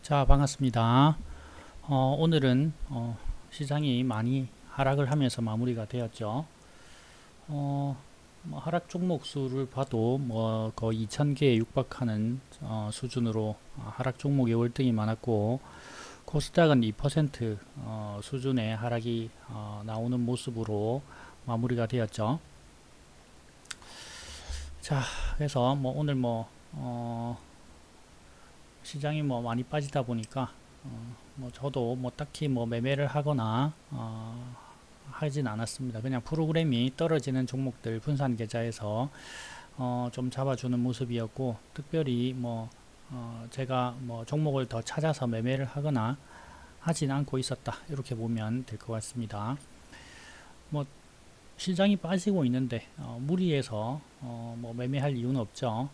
자, 반갑습니다. 오늘은 시장이 많이 하락을 하면서 마무리가 되었죠. 뭐 하락 종목 수를 봐도 뭐 거의 2,000개에 육박하는 수준으로 하락 종목의 월등히 많았고, 코스닥은 2% 수준의 하락이 나오는 모습으로 마무리가 되었죠. 자, 그래서 뭐 오늘 시장이 뭐 많이 빠지다 보니까 뭐 저도 뭐 딱히 뭐 매매를 하거나 하진 않았습니다. 그냥 프로그램이 떨어지는 종목들 분산 계좌에서 좀 잡아주는 모습이었고, 특별히 제가 뭐 종목을 더 찾아서 매매를 하거나 하진 않고 있었다, 이렇게 보면 될 것 같습니다. 뭐 시장이 빠지고 있는데 무리해서 뭐 매매할 이유는 없죠.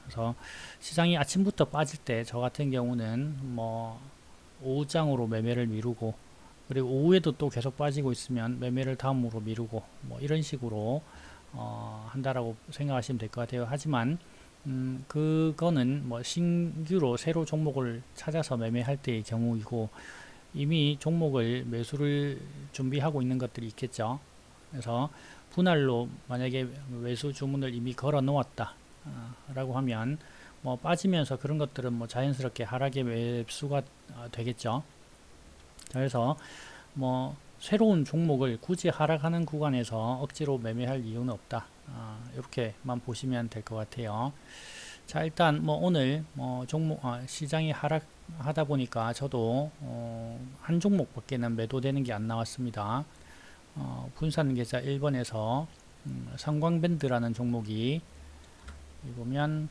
그래서 시장이 아침부터 빠질 때 저 같은 경우는 뭐 오후장으로 매매를 미루고, 그리고 오후에도 또 계속 빠지고 있으면 매매를 다음으로 미루고, 뭐 이런 식으로 한다라고 생각하시면 될 것 같아요. 하지만 그거는 뭐 신규로 새로 종목을 찾아서 매매할 때의 경우이고, 이미 종목을 매수를 준비하고 있는 것들이 있겠죠. 그래서 분할로 만약에 매수 주문을 이미 걸어 놓았다 라고 하면, 뭐 빠지면서 그런 것들은 뭐 자연스럽게 하락의 매수가 되겠죠. 그래서 뭐 새로운 종목을 굳이 하락하는 구간에서 억지로 매매할 이유는 없다, 이렇게만 보시면 될 것 같아요. 자, 일단 뭐 오늘 뭐 종목 시장이 하락하다 보니까 저도 한 종목밖에는 매도되는 게 안 나왔습니다. 분산 계좌 1번에서 삼광밴드라는 종목이 보면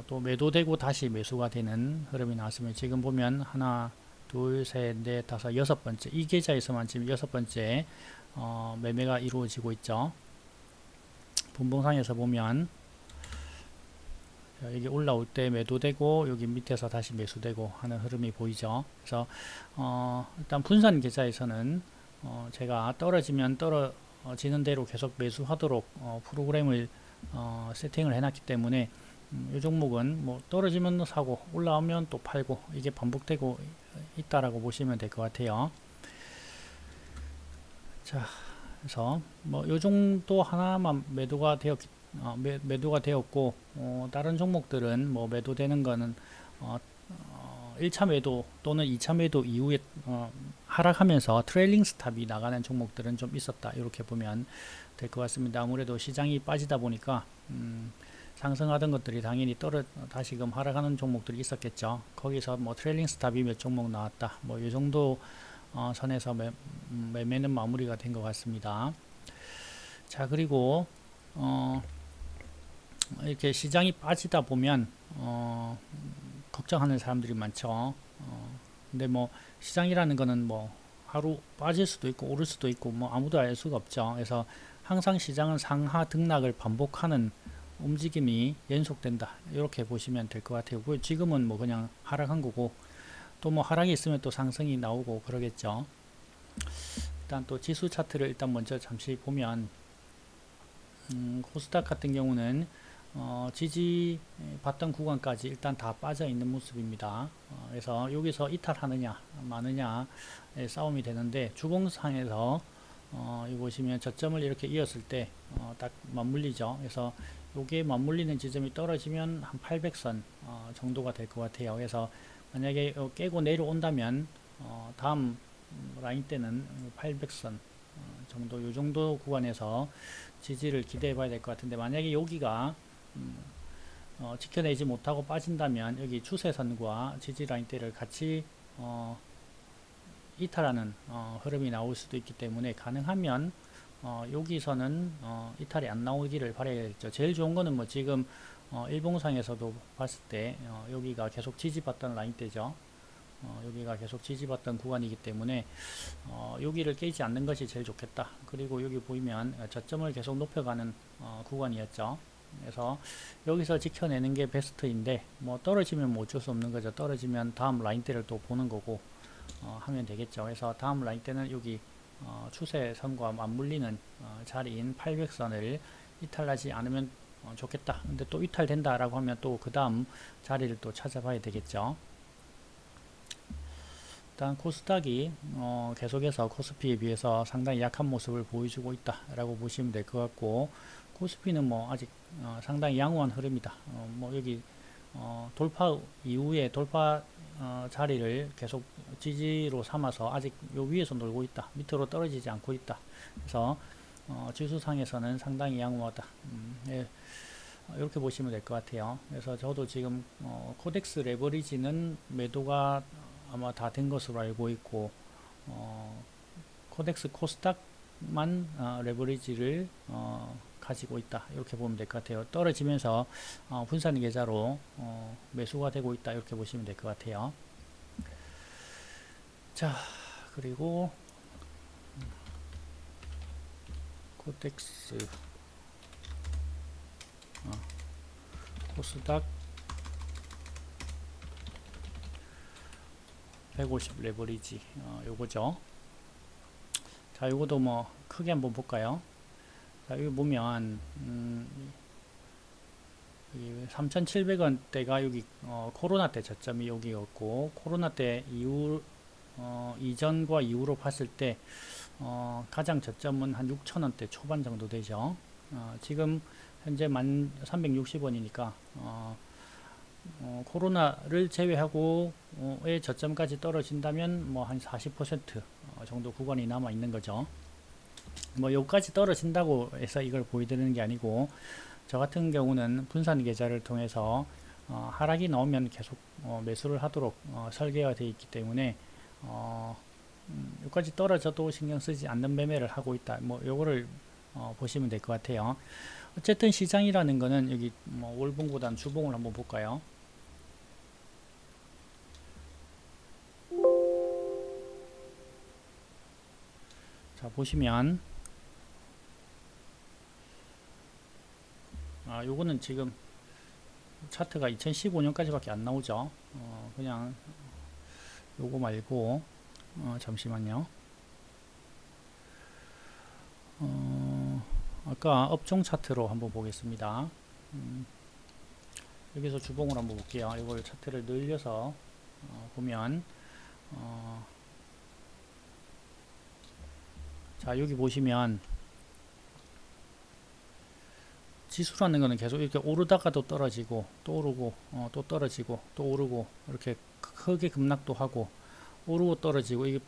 또 매도되고 다시 매수가 되는 흐름이 나왔습니다. 지금 보면 하나, 둘, 셋, 넷, 다섯, 여섯 번째, 이 계좌에서만 지금 여섯 번째 매매가 이루어지고 있죠. 분봉상에서 보면 여기 올라올 때 매도되고 여기 밑에서 다시 매수되고 하는 흐름이 보이죠. 그래서 일단 분산 계좌에서는 제가 떨어지면 떨어지는 대로 계속 매수하도록 프로그램을 세팅을 해놨기 때문에 이 종목은 뭐 떨어지면 사고 올라오면 또 팔고, 이게 반복되고 있다라고 보시면 될 것 같아요. 자, 그래서 뭐 이 정도 하나만 매도가 되었고, 다른 종목들은 뭐 매도되는 거는 1차 매도 또는 2차 매도 이후에 하락하면서 트레일링 스탑이 나가는 종목들은 좀 있었다, 이렇게 보면 될 것 같습니다. 아무래도 시장이 빠지다 보니까 상승하던 것들이 당연히 다시금 하락하는 종목들이 있었겠죠. 거기서 뭐 트레일링 스탑이 몇 종목 나왔다, 뭐 이 정도 선에서 매매는 마무리가 된 것 같습니다. 자, 그리고 이렇게 시장이 빠지다 보면 걱정하는 사람들이 많죠. 근데 뭐 시장이라는 거는 뭐 하루 빠질 수도 있고 오를 수도 있고 뭐 아무도 알 수가 없죠. 그래서 항상 시장은 상하 등락을 반복하는 움직임이 연속된다, 이렇게 보시면 될 것 같아요. 지금은 뭐 그냥 하락한 거고, 또 뭐 하락이 있으면 또 상승이 나오고 그러겠죠. 일단 또 지수 차트를 일단 먼저 잠시 보면, 코스닥 같은 경우는 지지 받던 구간까지 일단 다 빠져 있는 모습입니다. 그래서 여기서 이탈하느냐 마느냐의 싸움이 되는데, 주봉상에서 이 보시면 저점을 이렇게 이었을 때 딱 맞물리죠. 그래서 요게 맞물리는 지점이 떨어지면 한 800선 정도가 될 것 같아요. 그래서 만약에 깨고 내려온다면 다음 라인 때는 800선 정도, 요 정도 구간에서 지지를 기대해 봐야 될 것 같은데, 만약에 여기가 지켜내지 못하고 빠진다면 여기 추세선과 지지 라인대를 같이 이탈하는 흐름이 나올 수도 있기 때문에, 가능하면 여기서는 이탈이 안 나오기를 바라야겠죠. 제일 좋은 거는 뭐 지금 일봉상에서도 봤을 때 여기가 계속 지지받던 라인대죠. 여기가 계속 지지받던 구간이기 때문에 여기를 깨지 않는 것이 제일 좋겠다. 그리고 여기 보이면 저점을 계속 높여가는 구간이었죠. 그래서 여기서 지켜내는 게 베스트인데, 뭐 떨어지면 뭐 어쩔 수 없는 거죠. 떨어지면 다음 라인대를 또 보는 거고 하면 되겠죠. 그래서 다음 라인대는 여기 추세선과 맞물리는 자리인 800선을 이탈하지 않으면 좋겠다. 근데 또 이탈된다라고 하면 또 그 다음 자리를 또 찾아봐야 되겠죠. 일단 코스닥이 계속해서 코스피에 비해서 상당히 약한 모습을 보여주고 있다라고 보시면 될 것 같고, 코스피는 뭐 아직 상당히 양호한 흐름이다. 뭐 여기 돌파 이후에 돌파 자리를 계속 지지로 삼아서 아직 요 위에서 놀고 있다. 밑으로 떨어지지 않고 있다. 그래서 지수상에서는 상당히 양호하다. 예, 이렇게 보시면 될 것 같아요. 그래서 저도 지금 코덱스 레버리지는 매도가 아마 다 된 것으로 알고 있고, 코덱스 코스닥만 레버리지를 가지고 있다. 이렇게 보면 될 것 같아요. 떨어지면서 분산 계좌로 매수가 되고 있다. 이렇게 보시면 될 것 같아요. 자, 그리고 코덱스 코스닥 150 레버리지 요거죠. 자, 요거도 뭐 크게 한번 볼까요? 자, 여기 보면 3,700원대가 여기 코로나 때 저점이 여기였고, 코로나 때 이후 이전과 이후로 봤을 때 가장 저점은 한 6,000원대 초반 정도 되죠. 지금 현재 1,360원이니까 코로나를 제외하고 의 저점까지 떨어진다면 뭐 한 40% 정도 구간이 남아 있는 거죠. 뭐 여기까지 떨어진다고 해서 이걸 보여드리는 게 아니고, 저 같은 경우는 분산 계좌를 통해서 하락이 나오면 계속 매수를 하도록 설계가 되어 있기 때문에 여기까지 떨어져도 신경 쓰지 않는 매매를 하고 있다. 뭐 요거를 보시면 될 것 같아요. 어쨌든 시장이라는 거는 여기 뭐 월봉보다는 주봉을 한번 볼까요? 자, 보시면 요거는 지금 차트가 2015년까지밖에 안 나오죠. 그냥 요거 말고 잠시만요. 아까 업종 차트로 한번 보겠습니다. 여기서 주봉을 한번 볼게요. 이걸 차트를 늘려서 보면 자, 여기 보시면 지수라는 거는 계속 이렇게 오르다가도 떨어지고 또 오르고 또 떨어지고 또 오르고, 이렇게 크게 급락도 하고 오르고 떨어지고, 이게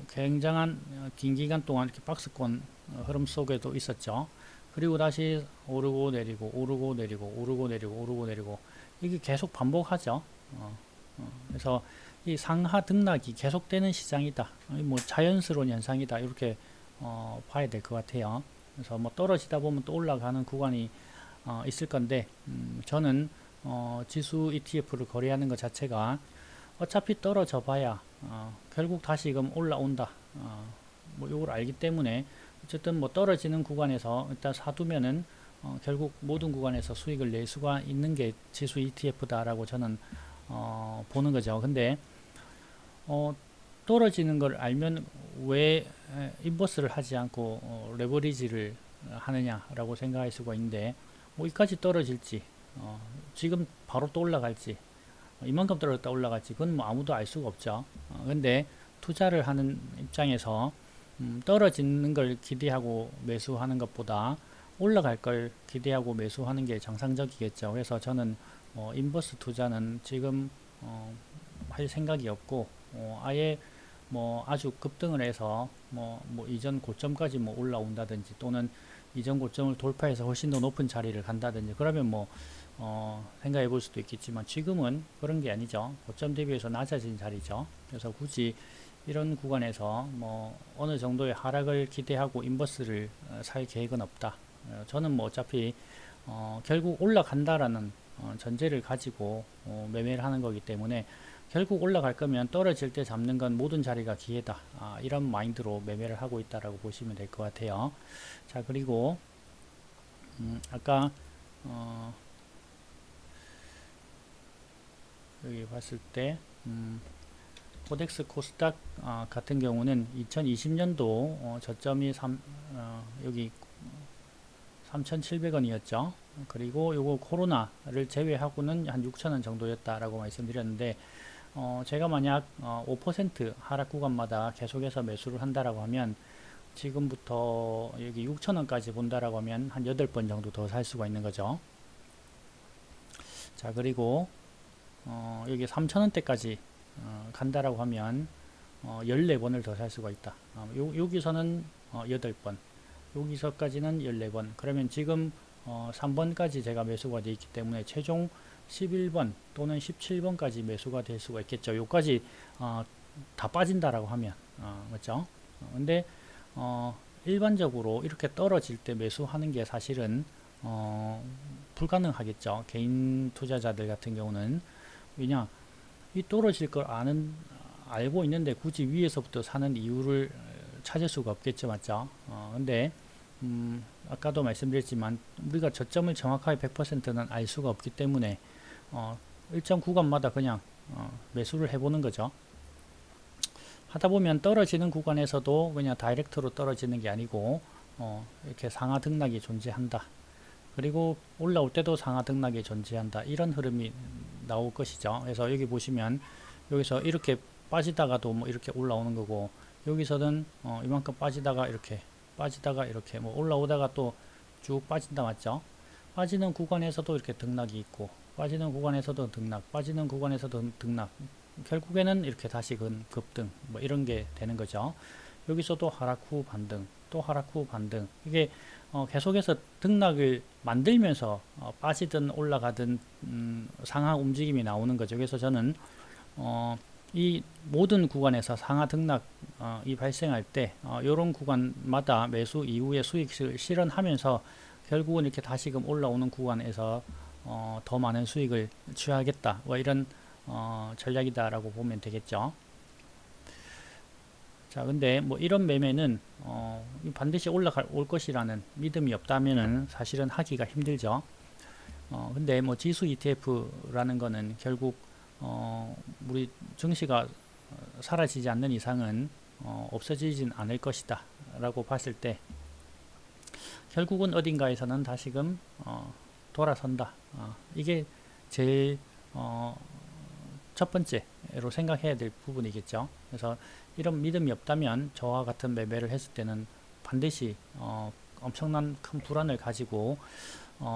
굉장한 긴 기간 동안 이렇게 박스권 흐름 속에도 있었죠. 그리고 다시 오르고 내리고 오르고 내리고 오르고 내리고 오르고 내리고, 이게 계속 반복하죠. 그래서 이 상하 등락이 계속되는 시장이다. 뭐 자연스러운 현상이다. 이렇게 봐야 될 것 같아요. 그래서 뭐 떨어지다 보면 또 올라가는 구간이 있을 건데, 저는 지수 ETF를 거래하는 것 자체가 어차피 떨어져 봐야 결국 다시금 올라온다. 뭐 이걸 알기 때문에 어쨌든 뭐 떨어지는 구간에서 일단 사두면은 결국 모든 구간에서 수익을 낼 수가 있는 게 지수 ETF다라고 저는 보는 거죠. 근데 떨어지는 걸 알면 왜 인버스를 하지 않고 레버리지를 하느냐라고 생각할 수가 있는데, 뭐 이까지 떨어질지 지금 바로 또 올라갈지 이만큼 떨어졌다 올라갈지 그건 뭐 아무도 알 수가 없죠. 근데 투자를 하는 입장에서 떨어지는 걸 기대하고 매수하는 것보다 올라갈 걸 기대하고 매수하는 게 정상적이겠죠. 그래서 저는 인버스 투자는 지금 할 생각이 없고, 아예 뭐 아주 급등을 해서 뭐 이전 고점까지 뭐 올라온다든지, 또는 이전 고점을 돌파해서 훨씬 더 높은 자리를 간다든지, 그러면 뭐 생각해 볼 수도 있겠지만, 지금은 그런 게 아니죠. 고점 대비해서 낮아진 자리죠. 그래서 굳이 이런 구간에서 뭐 어느 정도의 하락을 기대하고 인버스를 살 계획은 없다. 저는 뭐 어차피 결국 올라간다라는 전제를 가지고 매매를 하는 거기 때문에, 결국 올라갈 거면 떨어질 때 잡는 건 모든 자리가 기회다. 이런 마인드로 매매를 하고 있다라고 보시면 될 것 같아요. 자, 그리고 아까 여기 봤을 때 코덱스 코스닥 같은 경우는 2020년도 저점이 여기 3,700원이었죠. 그리고 요거 코로나를 제외하고는 한 6,000원 정도였다라고 말씀드렸는데, 제가 만약 5% 하락 구간마다 계속해서 매수를 한다라고 하면 지금부터 여기 6,000원까지 본다라고 하면 한 8번 정도 더 살 수가 있는 거죠. 자, 그리고 여기 3,000원대까지 간다라고 하면 14번을 더 살 수가 있다. 여기서는 8번, 여기서까지는 14번. 그러면 지금 3번까지 제가 매수가 되어 있기 때문에 최종 11번 또는 17번까지 매수가 될 수가 있겠죠. 요까지 다 빠진다라고 하면 맞죠? 근데 일반적으로 이렇게 떨어질 때 매수하는 게 사실은 불가능하겠죠. 개인 투자자들 같은 경우는. 왜냐, 이 떨어질 걸 알고 있는데 굳이 위에서부터 사는 이유를 찾을 수가 없겠죠. 맞죠? 근데 아까도 말씀드렸지만 우리가 저점을 정확하게 100%는 알 수가 없기 때문에 일정 구간마다 그냥 매수를 해보는 거죠. 하다 보면 떨어지는 구간에서도 그냥 다이렉트로 떨어지는 게 아니고 이렇게 상하 등락이 존재한다. 그리고 올라올 때도 상하 등락이 존재한다. 이런 흐름이 나올 것이죠. 그래서 여기 보시면 여기서 이렇게 빠지다가도 뭐 이렇게 올라오는 거고, 여기서는 이만큼 빠지다가 이렇게 뭐 올라오다가 또 쭉 빠진다. 맞죠? 빠지는 구간에서도 이렇게 등락이 있고, 빠지는 구간에서도 등락, 빠지는 구간에서도 등락, 결국에는 이렇게 다시 급등 뭐 이런 게 되는 거죠. 여기서도 하락 후 반등, 또 하락 후 반등. 이게 계속해서 등락을 만들면서 빠지든 올라가든 상하 움직임이 나오는 거죠. 그래서 저는 이 모든 구간에서 상하 등락이 발생할 때 이런 구간마다 매수 이후에 수익을 실현하면서 결국은 이렇게 다시금 올라오는 구간에서 더 많은 수익을 취하겠다. 뭐 이런 전략이다라고 보면 되겠죠. 자, 근데 뭐 이런 매매는 반드시 올 것이라는 믿음이 없다면은 사실은 하기가 힘들죠. 근데 뭐 지수 ETF라는 거는 결국 우리 증시가 사라지지 않는 이상은 없어지진 않을 것이다 라고 봤을 때 결국은 어딘가에서는 다시금 돌아선다. 이게 제일 첫 번째로 생각해야 될 부분이겠죠. 그래서 이런 믿음이 없다면 저와 같은 매매를 했을 때는 반드시 엄청난 큰 불안을 가지고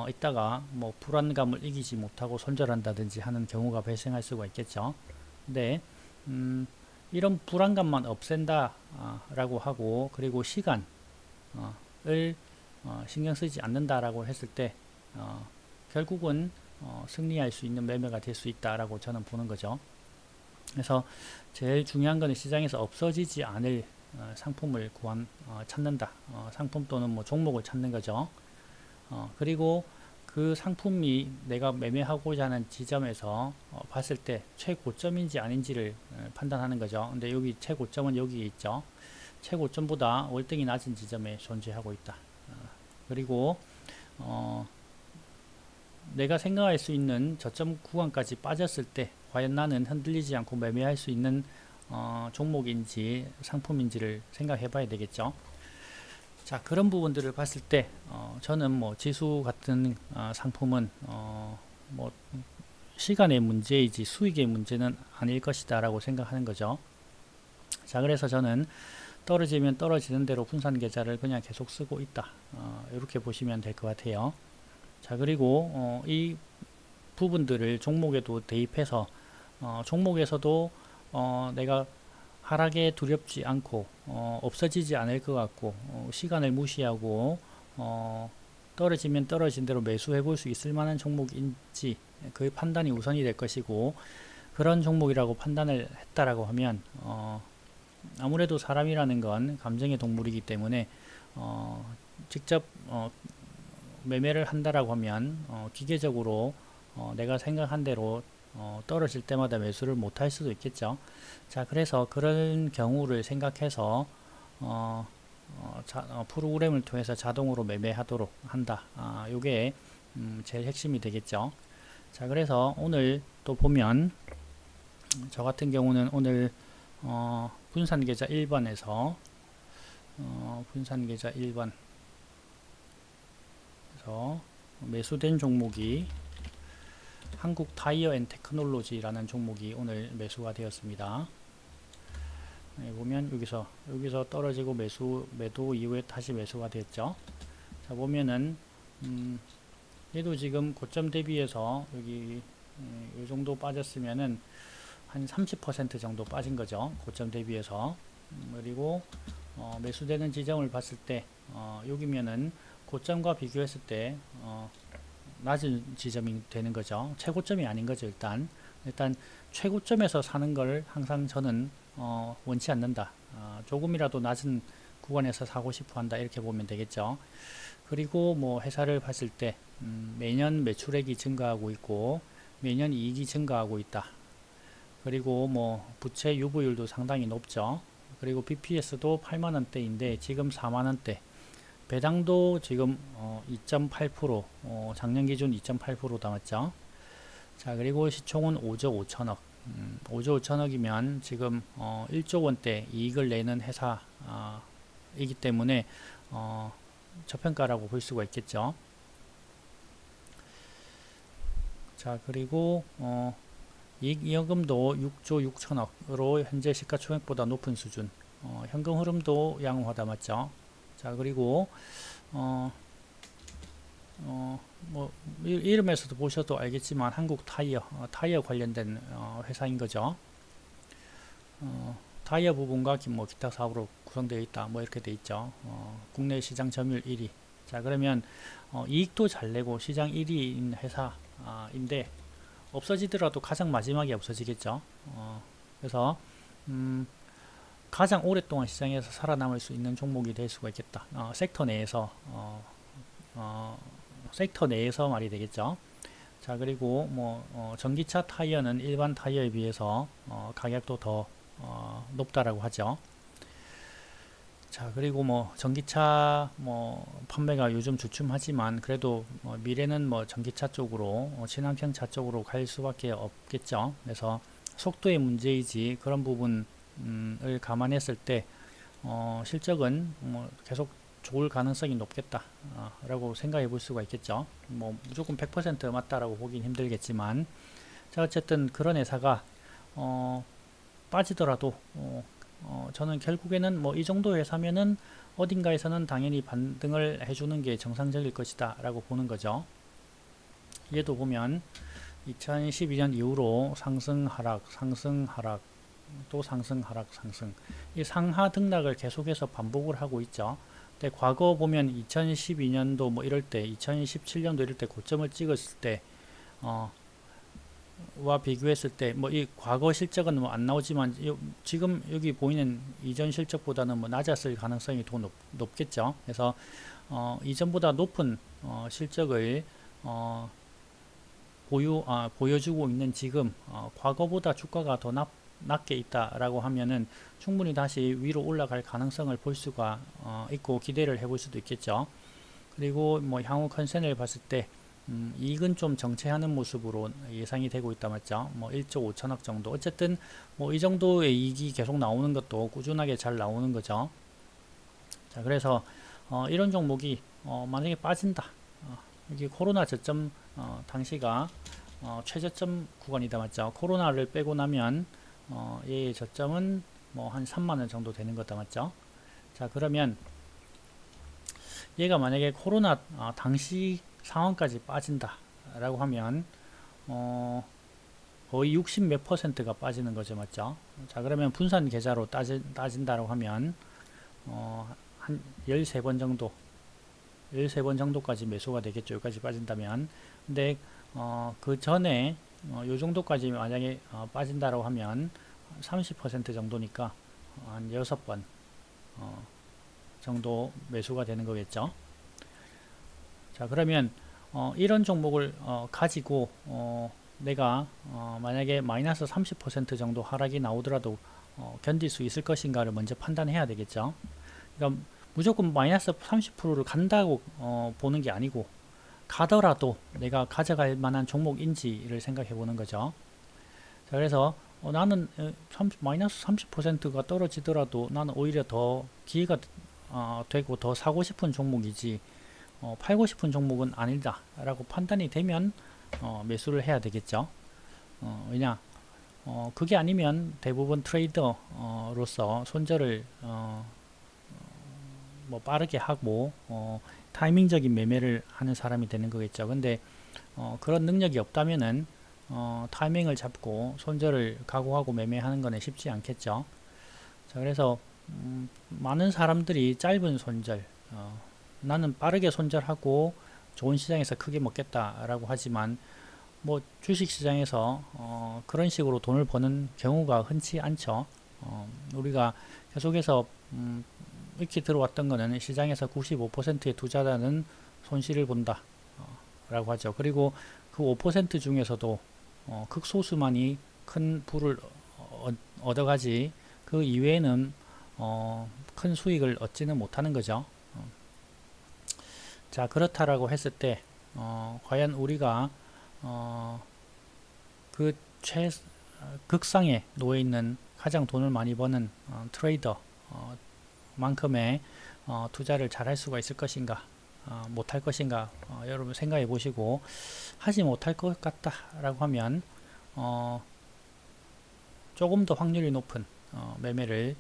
있다가 뭐 불안감을 이기지 못하고 손절한다든지 하는 경우가 발생할 수가 있겠죠. 근데 이런 불안감만 없앤다 라고 하고, 그리고 시간을 신경 쓰지 않는다라고 했을 때 결국은 승리할 수 있는 매매가 될 수 있다라고 저는 보는 거죠. 그래서 제일 중요한 것은 시장에서 없어지지 않을 상품을 찾는다. 상품 또는 뭐 종목을 찾는 거죠. 그리고 그 상품이 내가 매매하고자 하는 지점에서 봤을 때 최고점인지 아닌지를 판단하는 거죠. 근데 여기 최고점은 여기에 있죠. 최고점보다 월등히 낮은 지점에 존재하고 있다. 그리고 내가 생각할 수 있는 저점 구간까지 빠졌을 때 과연 나는 흔들리지 않고 매매할 수 있는 종목인지 상품인지를 생각해 봐야 되겠죠. 자, 그런 부분들을 봤을 때 저는 뭐 지수 같은 상품은 뭐 시간의 문제이지 수익의 문제는 아닐 것이다 라고 생각하는 거죠. 자, 그래서 저는 떨어지면 떨어지는 대로 분산 계좌를 그냥 계속 쓰고 있다. 이렇게 보시면 될 것 같아요. 자, 그리고 이 부분들을 종목에도 대입해서 종목에서도 내가 하락에 두렵지 않고 없어지지 않을 것 같고 시간을 무시하고 떨어지면 떨어진 대로 매수해 볼 수 있을 만한 종목인지 그 판단이 우선이 될 것이고, 그런 종목이라고 판단을 했다라고 하면 아무래도 사람이라는 건 감정의 동물이기 때문에 직접 매매를 한다라고 하면 기계적으로 내가 생각한 대로 떨어질 때마다 매수를 못할 수도 있겠죠. 자, 그래서 그런 경우를 생각해서 프로그램을 통해서 자동으로 매매하도록 한다. 요게 제일 핵심이 되겠죠. 자, 그래서 오늘 또 보면 저 같은 경우는 오늘 분산계좌 1번에서 분산계좌 1번 에서 매수된 종목이 한국 타이어 앤 테크놀로지라는 종목이 오늘 매수가 되었습니다. 네, 보면 여기서 떨어지고 매도 이후에 다시 매수가 됐죠. 자, 보면은 얘도 지금 고점 대비해서 여기 이 정도 빠졌으면은 한 30% 정도 빠진 거죠. 고점 대비해서. 그리고 매수되는 지점을 봤을 때 여기면은 고점과 비교했을 때 낮은 지점이 되는 거죠. 최고점이 아닌 거죠. 일단 최고점에서 사는 걸 항상 저는 원치 않는다. 조금이라도 낮은 구간에서 사고 싶어 한다. 이렇게 보면 되겠죠. 그리고 뭐 회사를 봤을 때 매년 매출액이 증가하고 있고 매년 이익이 증가하고 있다. 그리고 뭐 부채 유보율도 상당히 높죠. 그리고 BPS도 8만원대인데 지금 4만원대. 배당도 지금 2.8%, 작년 기준 2.8% 남았죠. 자, 그리고 시총은 5조 5천억. 5조 5천억이면 지금 1조 원대 이익을 내는 회사이기 때문에 저평가라고 볼 수가 있겠죠. 자, 그리고 이익여금도 6조 6천억으로 현재 시가총액보다 높은 수준. 현금 흐름도 양호하다 맞죠? 자, 그리고 뭐 이름에서도 보셔도 알겠지만 한국 타이어 관련된 회사인 거죠. 타이어 부분과 뭐 기타 사업으로 구성되어 있다. 뭐 이렇게 돼 있죠. 국내 시장 점유율 1위. 자, 그러면 이익도 잘 내고 시장 1위인 회사인데 없어지더라도 가장 마지막에 없어지겠죠. 그래서 가장 오랫동안 시장에서 살아남을 수 있는 종목이 될 수가 있겠다. 섹터 내에서 말이 되겠죠. 자, 그리고 뭐 전기차 타이어는 일반 타이어에 비해서 가격도 더 높다라고 하죠. 자, 그리고 뭐 전기차 뭐 판매가 요즘 주춤하지만 그래도 미래는 뭐 전기차 쪽으로 친환경차 쪽으로 갈 수밖에 없겠죠. 그래서 속도의 문제이지 그런 부분을 감안했을 때 실적은 뭐 계속 좋을 가능성이 높겠다 라고 생각해 볼 수가 있겠죠. 뭐 무조건 100% 맞다라고 보긴 힘들겠지만, 자, 어쨌든 그런 회사가 빠지더라도 저는 결국에는 뭐 이 정도 회사면은 어딘가에서는 당연히 반등을 해주는 게 정상적일 것이다 라고 보는 거죠. 얘도 보면 2012년 이후로 상승 하락 또 상승 하락 상승, 이 상하 등락을 계속해서 반복을 하고 있죠. 근데 과거 보면 2012년도 뭐 이럴 때 2017년도 이럴 때 고점을 찍었을 때 와 비교했을 때 뭐 이 과거 실적은 뭐 안 나오지만 지금 여기 보이는 이전 실적보다는 뭐 낮았을 가능성이 더 높겠죠. 그래서 이전보다 높은 실적을 보여주고 있는 지금 과거보다 주가가 더 낮게 있다라고 하면은 충분히 다시 위로 올라갈 가능성을 볼 수가 있고 기대를 해볼 수도 있겠죠. 그리고 뭐 향후 컨센을 봤을 때 이익은 좀 정체하는 모습으로 예상이 되고 있다 맞죠. 뭐 1조 5천억 정도. 어쨌든 뭐 이 정도의 이익이 계속 나오는 것도 꾸준하게 잘 나오는 거죠. 자, 그래서 이런 종목이 만약에 빠진다. 여기 코로나 저점 당시가 최저점 구간이다 맞죠. 코로나를 빼고 나면 얘의 저점은 뭐 한 3만원 정도 되는 거다 맞죠. 자, 그러면 얘가 만약에 코로나 당시 상황까지 빠진다 라고 하면 거의 60 몇 퍼센트가 빠지는 거죠 맞죠. 자, 그러면 분산 계좌로 따진다라고 하면 한 13번 정도까지 매수가 되겠죠. 여기까지 빠진다면. 근데 그 전에 요 정도까지 만약에 빠진다라고 하면 30% 정도니까 한 6번 정도 매수가 되는 거겠죠. 자, 그러면 이런 종목을 가지고 내가 만약에 마이너스 30% 정도 하락이 나오더라도 견딜 수 있을 것인가를 먼저 판단해야 되겠죠. 그러니까 무조건 마이너스 30%를 간다고 보는 게 아니고 가더라도 내가 가져갈 만한 종목인지를 생각해 보는 거죠. 자, 그래서 나는 마이너스 30%가 떨어지더라도 나는 오히려 더 기회가 되고 더 사고 싶은 종목이지 팔고 싶은 종목은 아니다 라고 판단이 되면 매수를 해야 되겠죠. 왜냐 그게 아니면 대부분 트레이더로서 손절을 뭐 빠르게 하고 타이밍적인 매매를 하는 사람이 되는 거겠죠. 근데 그런 능력이 없다면은 타이밍을 잡고 손절을 각오하고 매매하는 거는 쉽지 않겠죠. 자, 그래서 많은 사람들이 짧은 손절, 나는 빠르게 손절하고 좋은 시장에서 크게 먹겠다라고 하지만 뭐 주식시장에서 그런 식으로 돈을 버는 경우가 흔치 않죠. 우리가 계속해서 이렇게 들어왔던 거는 시장에서 95%의 투자자는 손실을 본다 라고 하죠. 그리고 그 5% 중에서도 극소수만이 큰 부를 얻어가지 그 이외에는 큰 수익을 얻지는 못하는 거죠. 자, 그렇다라고 했을 때 과연 우리가 그 극상에 놓여 있는 가장 돈을 많이 버는 트레이더 만큼의 투자를 잘 할 수가 있을 것인가, 못할 것인가, 여러분 생각해 보시고 하지 못할 것 같다라고 하면 조금 더 확률이 높은 매매를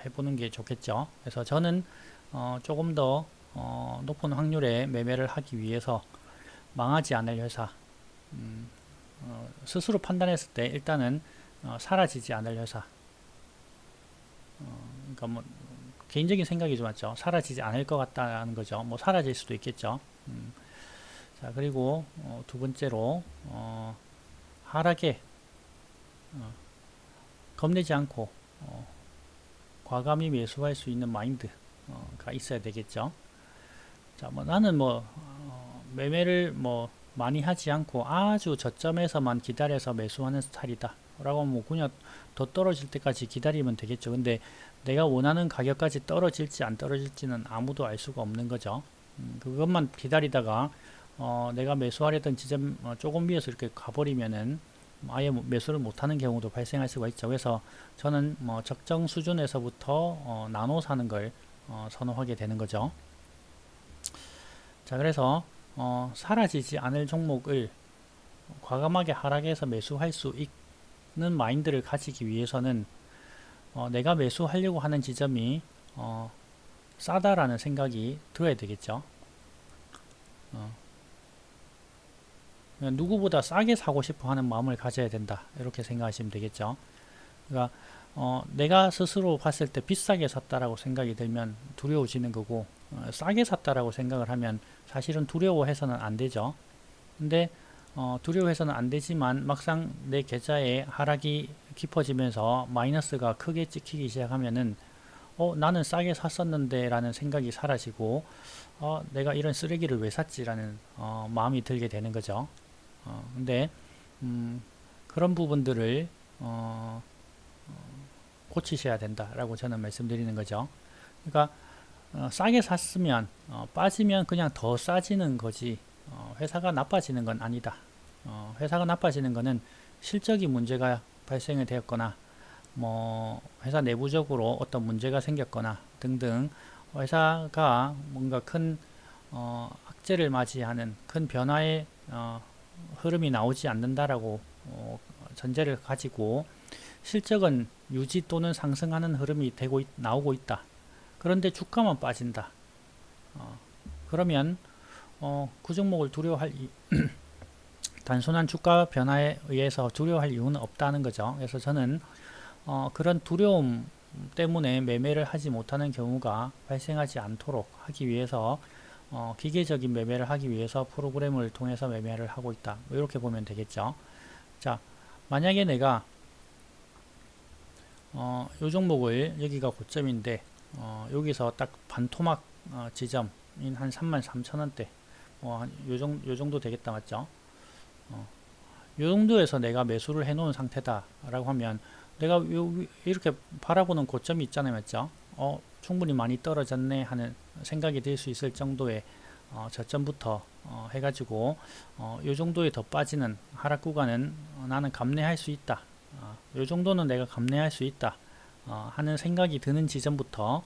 해보는 게 좋겠죠. 그래서 저는 조금 더 높은 확률의 매매를 하기 위해서 망하지 않을 회사, 스스로 판단했을 때 일단은 사라지지 않을 회사, 그러니까 뭐 개인적인 생각이 좀 맞죠. 사라지지 않을 것 같다는 거죠. 뭐 사라질 수도 있겠죠. 자, 그리고 두 번째로 하락에 겁내지 않고 과감히 매수할 수 있는 마인드가 있어야 되겠죠. 자, 뭐 나는 뭐 매매를 뭐 많이 하지 않고 아주 저점에서만 기다려서 매수하는 스타일이다 라고 하면 뭐 그냥 더 떨어질 때까지 기다리면 되겠죠. 근데 내가 원하는 가격까지 떨어질지 안 떨어질지는 아무도 알 수가 없는 거죠. 그것만 기다리다가 내가 매수하려던 지점 조금 위에서 이렇게 가버리면은 아예 매수를 못하는 경우도 발생할 수가 있죠. 그래서 저는 뭐 적정 수준에서부터 나눠 사는 걸 선호하게 되는 거죠. 자, 그래서 사라지지 않을 종목을 과감하게 하락해서 매수할 수 있는 마인드를 가지기 위해서는 내가 매수하려고 하는 지점이 싸다라는 생각이 들어야 되겠죠. 누구보다 싸게 사고 싶어 하는 마음을 가져야 된다, 이렇게 생각하시면 되겠죠. 그러니까 내가 스스로 봤을 때 비싸게 샀다라고 생각이 들면 두려워지는 거고, 싸게 샀다라고 생각을 하면 사실은 두려워해서는 안 되죠. 근데 두려워해서는 안 되지만 막상 내 계좌에 하락이 깊어지면서 마이너스가 크게 찍히기 시작하면은 나는 싸게 샀었는데 라는 생각이 사라지고 내가 이런 쓰레기를 왜 샀지 라는 마음이 들게 되는 거죠. 근데 그런 부분들을 고치셔야 된다라고 저는 말씀드리는 거죠. 그러니까 싸게 샀으면 빠지면 그냥 더 싸지는 거지 회사가 나빠지는 건 아니다. 회사가 나빠지는 거는 실적이 문제가 발생이 되었거나 뭐 회사 내부적으로 어떤 문제가 생겼거나 등등 회사가 뭔가 큰 악재를 맞이하는 큰 변화의 흐름이 나오지 않는다라고 전제를 가지고 실적은 유지 또는 상승하는 흐름이 나오고 있다. 그런데 주가만 빠진다. 그러면 그 종목을 두려워할 단순한 주가 변화에 의해서 두려워할 이유는 없다는 거죠. 그래서 저는 그런 두려움 때문에 매매를 하지 못하는 경우가 발생하지 않도록 하기 위해서 기계적인 매매를 하기 위해서 프로그램을 통해서 매매를 하고 있다. 뭐 이렇게 보면 되겠죠. 자, 만약에 내가 요 종목을 여기가 고점인데 여기서 딱 반토막 지점인 한 33,000원대 요 정도 되겠다, 맞죠? 요 정도에서 내가 매수를 해 놓은 상태다 라고 하면 내가 이렇게 바라보는 고점이 있잖아요, 맞죠? 충분히 많이 떨어졌네 하는 생각이 들 수 있을 정도의 저점부터 해가지고 요 정도에 더 빠지는 하락 구간은 나는 감내할 수 있다. 요 정도는 내가 감내할 수 있다. 하는 생각이 드는 지점부터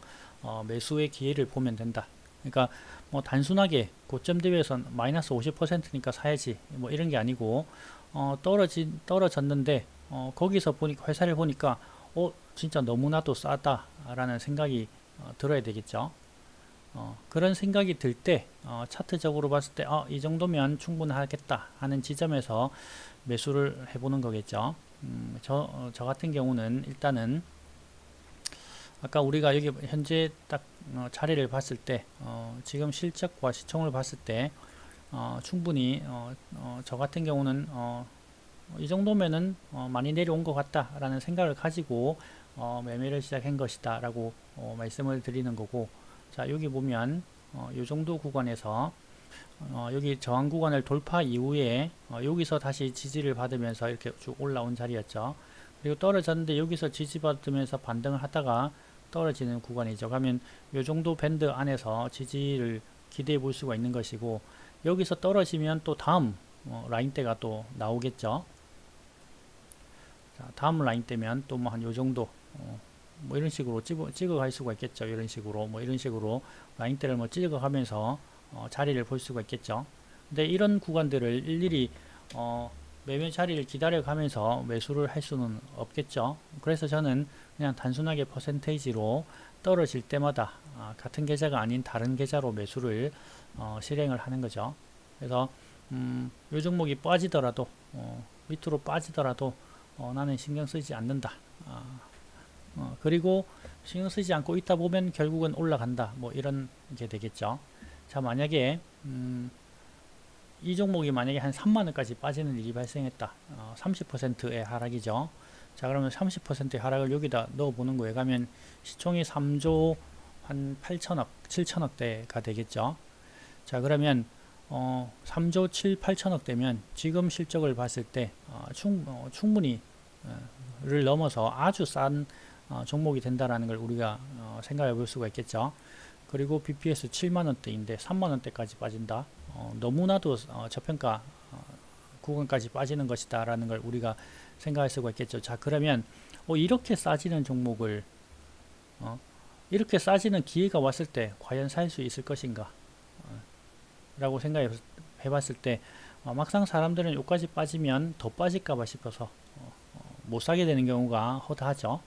매수의 기회를 보면 된다. 그러니까 뭐 단순하게 고점 대비해서 마이너스 50%니까 사야지 뭐 이런 게 아니고 떨어졌는데 거기서 보니까 회사를 보니까 진짜 너무나도 싸다라는 생각이 들어야 되겠죠. 그런 생각이 들 때 차트적으로 봤을 때 이 정도면 충분하겠다 하는 지점에서 매수를 해보는 거겠죠. 저 같은 경우는 일단은 아까 우리가 여기 현재 딱 자리를 봤을 때 지금 실적과 시총을 봤을 때 충분히 저 같은 경우는 이 정도면은 많이 내려온 것 같다라는 생각을 가지고 매매를 시작한 것이다 라고 말씀을 드리는 거고, 자 여기 보면 이 정도 구간에서 여기 저항 구간을 돌파 이후에 여기서 다시 지지를 받으면서 이렇게 쭉 올라온 자리였죠. 그리고 떨어졌는데 여기서 지지받으면서 반등을 하다가 떨어지는 구간이죠. 그러면 이 정도 밴드 안에서 지지를 기대해 볼 수가 있는 것이고, 여기서 떨어지면 또 다음 라인대가 또 나오겠죠. 자, 다음 라인대면 또 뭐 한 요 정도 뭐 이런 식으로 찍어 갈 수가 있겠죠. 이런 식으로 뭐 이런 식으로 라인대를 뭐 찍어 가면서 자리를 볼 수가 있겠죠. 근데 이런 구간들을 일일이 매매 자리를 기다려 가면서 매수를 할 수는 없겠죠. 그래서 저는 그냥 단순하게 퍼센테이지로 떨어질 때마다 같은 계좌가 아닌 다른 계좌로 매수를 실행을 하는 거죠. 그래서 요 종목이 빠지더라도 밑으로 빠지더라도 나는 신경 쓰지 않는다. 그리고 신경 쓰지 않고 있다 보면 결국은 올라간다. 뭐 이런 게 되겠죠. 자, 만약에 이 종목이 만약에 한 3만원까지 빠지는 일이 발생했다. 30%의 하락이죠. 자, 그러면 30%의 하락을 여기다 넣어 보는 거예요. 가면 시총이 3조 한 8천억, 7천억대가 되겠죠. 자, 그러면 3조 7, 8천억 되면 지금 실적을 봤을 때 충분히 를 넘어서 아주 싼 종목이 된다라는 걸 우리가 생각해 볼 수가 있겠죠. 그리고 BPS 7만원대인데 3만원대까지 빠진다. 너무나도 저평가 구간까지 빠지는 것이다 라는 걸 우리가 생각할 수가 있겠죠. 자, 그러면 이렇게 싸지는 종목을 이렇게 싸지는 기회가 왔을 때 과연 살 수 있을 것인가 라고 생각해 봤을 때 막상 사람들은 여기까지 빠지면 더 빠질까봐 싶어서 못 사게 되는 경우가 허다하죠.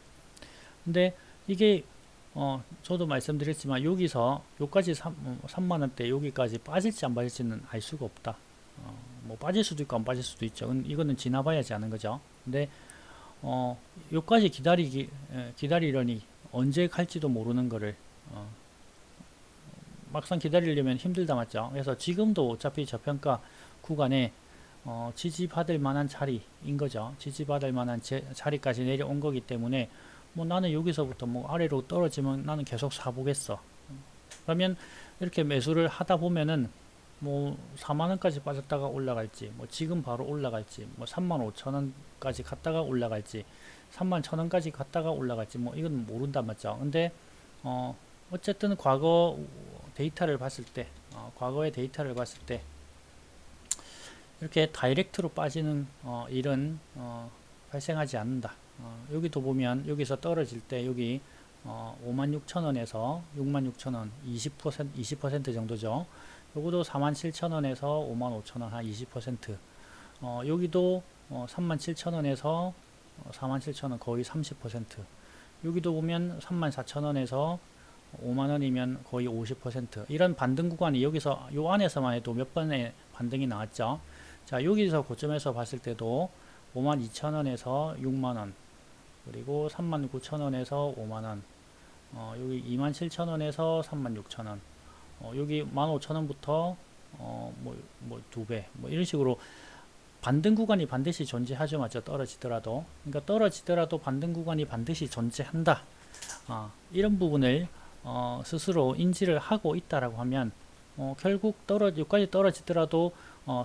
근데 이게 저도 말씀드렸지만 여기서 여기까지 3만원대 여기까지 빠질지 안 빠질지는 알 수가 없다. 뭐 빠질 수도 있고 안 빠질 수도 있죠. 이거는 지나봐야지 아는 거죠. 근데 여기까지 기다리려니 언제 갈지도 모르는 거를 막상 기다리려면 힘들다 맞죠. 그래서 지금도 어차피 저평가 구간에 지지받을 만한 자리인 거죠. 지지받을 만한 자리까지 내려온 거기 때문에 뭐 나는 여기서부터 뭐 아래로 떨어지면 나는 계속 사보겠어. 그러면 이렇게 매수를 하다 보면은 뭐 4만원까지 빠졌다가 올라갈지, 뭐 지금 바로 올라갈지, 뭐 35,000원까지 갔다가 올라갈지, 31,000원까지 갔다가 올라갈지, 뭐 이건 모른단 맞죠. 근데 어쨌든 과거 데이터를 봤을 때, 과거의 데이터를 봤을 때 이렇게 다이렉트로 빠지는 일은 발생하지 않는다. 여기도 보면 여기서 떨어질 때 여기 56,000원에서 66,000원 20% 정도죠. 요거도 47,000원에서 55,000원 한 20%. 여기도 37,000원에서 47,000원 거의 30%. 여기도 보면 34,000원에서 5만원이면 거의 50%. 이런 반등 구간이 여기서 요 안에서만 해도 몇 번의 반등이 나왔죠. 자, 여기서 고점에서 봤을 때도 52,000원에서 6만원, 그리고 39,000원에서 5만원, 여기 27,000원에서 36,000원, 여기 15,000원부터 뭐 2배, 뭐 이런 식으로 반등 구간이 반드시 존재하죠. 맞죠? 떨어지더라도. 그러니까 떨어지더라도 반등 구간이 반드시 존재한다. 이런 부분을 스스로 인지를 하고 있다라고 하면 결국 여기까지 떨어지더라도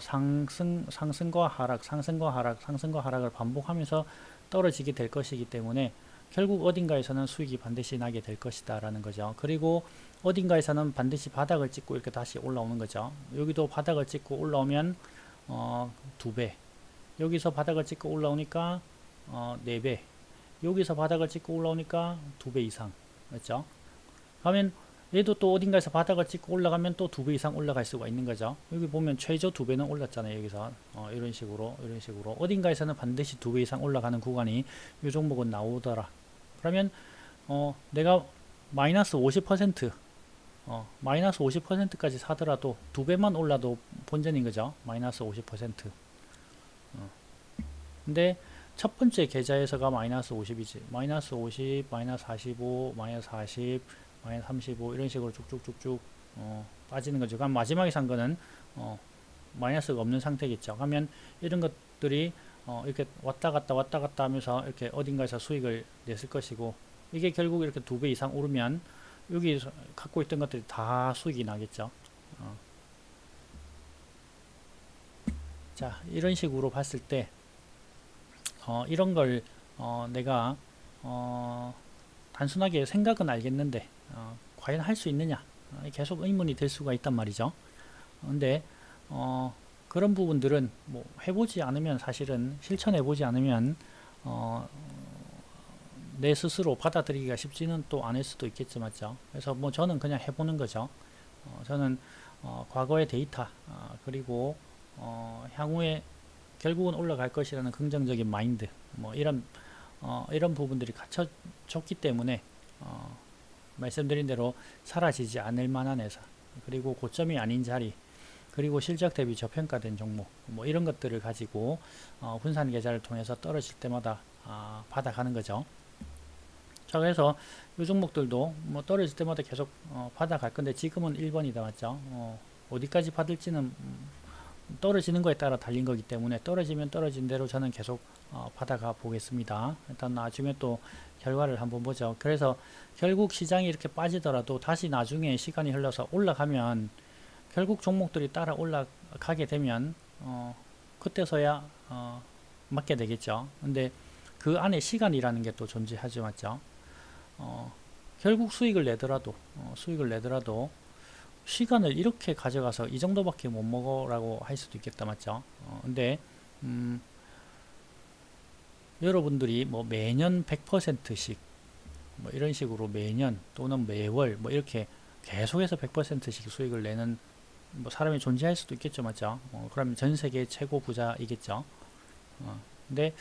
상승과 하락, 상승과 하락, 상승과 하락을 반복하면서 떨어지게 될 것이기 때문에 결국 어딘가에서는 수익이 반드시 나게 될 것이다 라는 거죠. 그리고 어딘가에서는 반드시 바닥을 찍고 이렇게 다시 올라오는 거죠. 여기도 바닥을 찍고 올라오면 2배, 여기서 바닥을 찍고 올라오니까 4배, 여기서 바닥을 찍고 올라오니까 2배 이상, 그렇죠? 그러면 얘도 또 어딘가에서 바닥을 찍고 올라가면 또 2배 이상 올라갈 수가 있는 거죠. 여기 보면 최저 2배는 올랐잖아요. 여기서 이런 식으로 어딘가에서는 반드시 2배 이상 올라가는 구간이 이 종목은 나오더라. 그러면 내가 마이너스 50% 마이너스 50%까지 사더라도 2배만 올라도 본전인 거죠. 마이너스 50%. 근데 첫 번째 계좌에서가 마이너스 50이지. 마이너스 50, 마이너스 45, 마이너스 40, 마이너스 35 이런 식으로 쭉쭉쭉쭉 빠지는 거죠. 그럼 마지막에 산 거는 마이너스가 없는 상태겠죠. 그러면 이런 것들이 이렇게 왔다 갔다 하면서 이렇게 어딘가에서 수익을 냈을 것이고, 이게 결국 이렇게 2배 이상 오르면 여기 갖고 있던 것들이 다 수익이 나겠죠. 자, 이런 식으로 봤을 때 이런 걸 내가 단순하게 생각은 알겠는데 과연 할 수 있느냐, 계속 의문이 될 수가 있단 말이죠. 근데 그런 부분들은 뭐 해보지 않으면, 사실은 실천해보지 않으면 내 스스로 받아들이기가 쉽지는 또 않을 수도 있겠죠, 맞죠? 그래서 뭐 저는 그냥 해보는 거죠. 저는 과거의 데이터, 그리고 향후에 결국은 올라갈 것이라는 긍정적인 마인드, 뭐 이런 부분들이 갖춰졌기 때문에 말씀드린 대로 사라지지 않을 만한 회사, 그리고 고점이 아닌 자리, 그리고 실적 대비 저평가된 종목, 뭐 이런 것들을 가지고 분산 계좌를 통해서 떨어질 때마다 받아가는 거죠. 자, 그래서 이 종목들도 뭐 떨어질 때마다 계속 받아갈 건데, 지금은 1번이다, 맞죠? 어디까지 받을지는 떨어지는 거에 따라 달린 거기 때문에, 떨어지면 떨어진 대로 저는 계속 받아가 보겠습니다. 일단 나중에 또 결과를 한번 보죠. 그래서 결국 시장이 이렇게 빠지더라도 다시 나중에 시간이 흘러서 올라가면, 결국 종목들이 따라 올라가게 되면 그때서야 맞게 되겠죠. 근데 그 안에 시간이라는 게 또 존재하죠, 맞죠? 결국 수익을 내더라도 시간을 이렇게 가져가서 이 정도밖에 못 먹어라고 할 수도 있겠다, 맞죠? 근데 여러분들이 뭐 매년 100%씩 뭐 이런 식으로 매년 또는 매월 뭐 이렇게 계속해서 100%씩 수익을 내는 뭐 사람이 존재할 수도 있겠죠, 맞죠? 그러면 전 세계 최고 부자이겠죠. 근데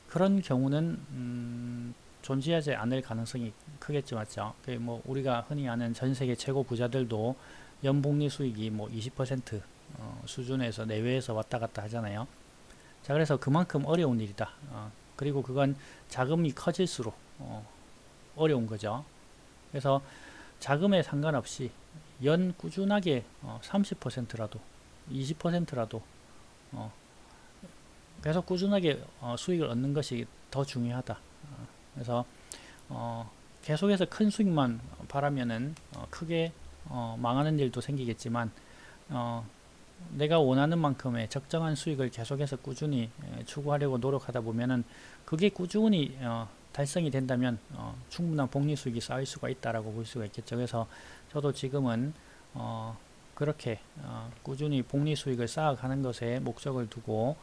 그런 경우는 존재하지 않을 가능성이 크겠죠, 맞죠? 뭐 우리가 흔히 아는 전 세계 최고 부자들도 연복리 수익이 뭐 20% 수준에서 내외에서 왔다 갔다 하잖아요. 자, 그래서 그만큼 어려운 일이다. 그리고 그건 자금이 커질수록 어려운 거죠. 그래서 자금에 상관없이 연 꾸준하게 30%라도 20%라도 계속 꾸준하게 수익을 얻는 것이 더 중요하다. 그래서 계속해서 큰 수익만 바라면은 크게 망하는 일도 생기겠지만, 내가 원하는 만큼의 적정한 수익을 계속해서 꾸준히 추구하려고 노력하다 보면은 그게 꾸준히 달성이 된다면 충분한 복리 수익이 쌓일 수가 있다라고 볼 수가 있겠죠. 그래서 저도 지금은 그렇게 꾸준히 복리 수익을 쌓아가는 것에 목적을 두고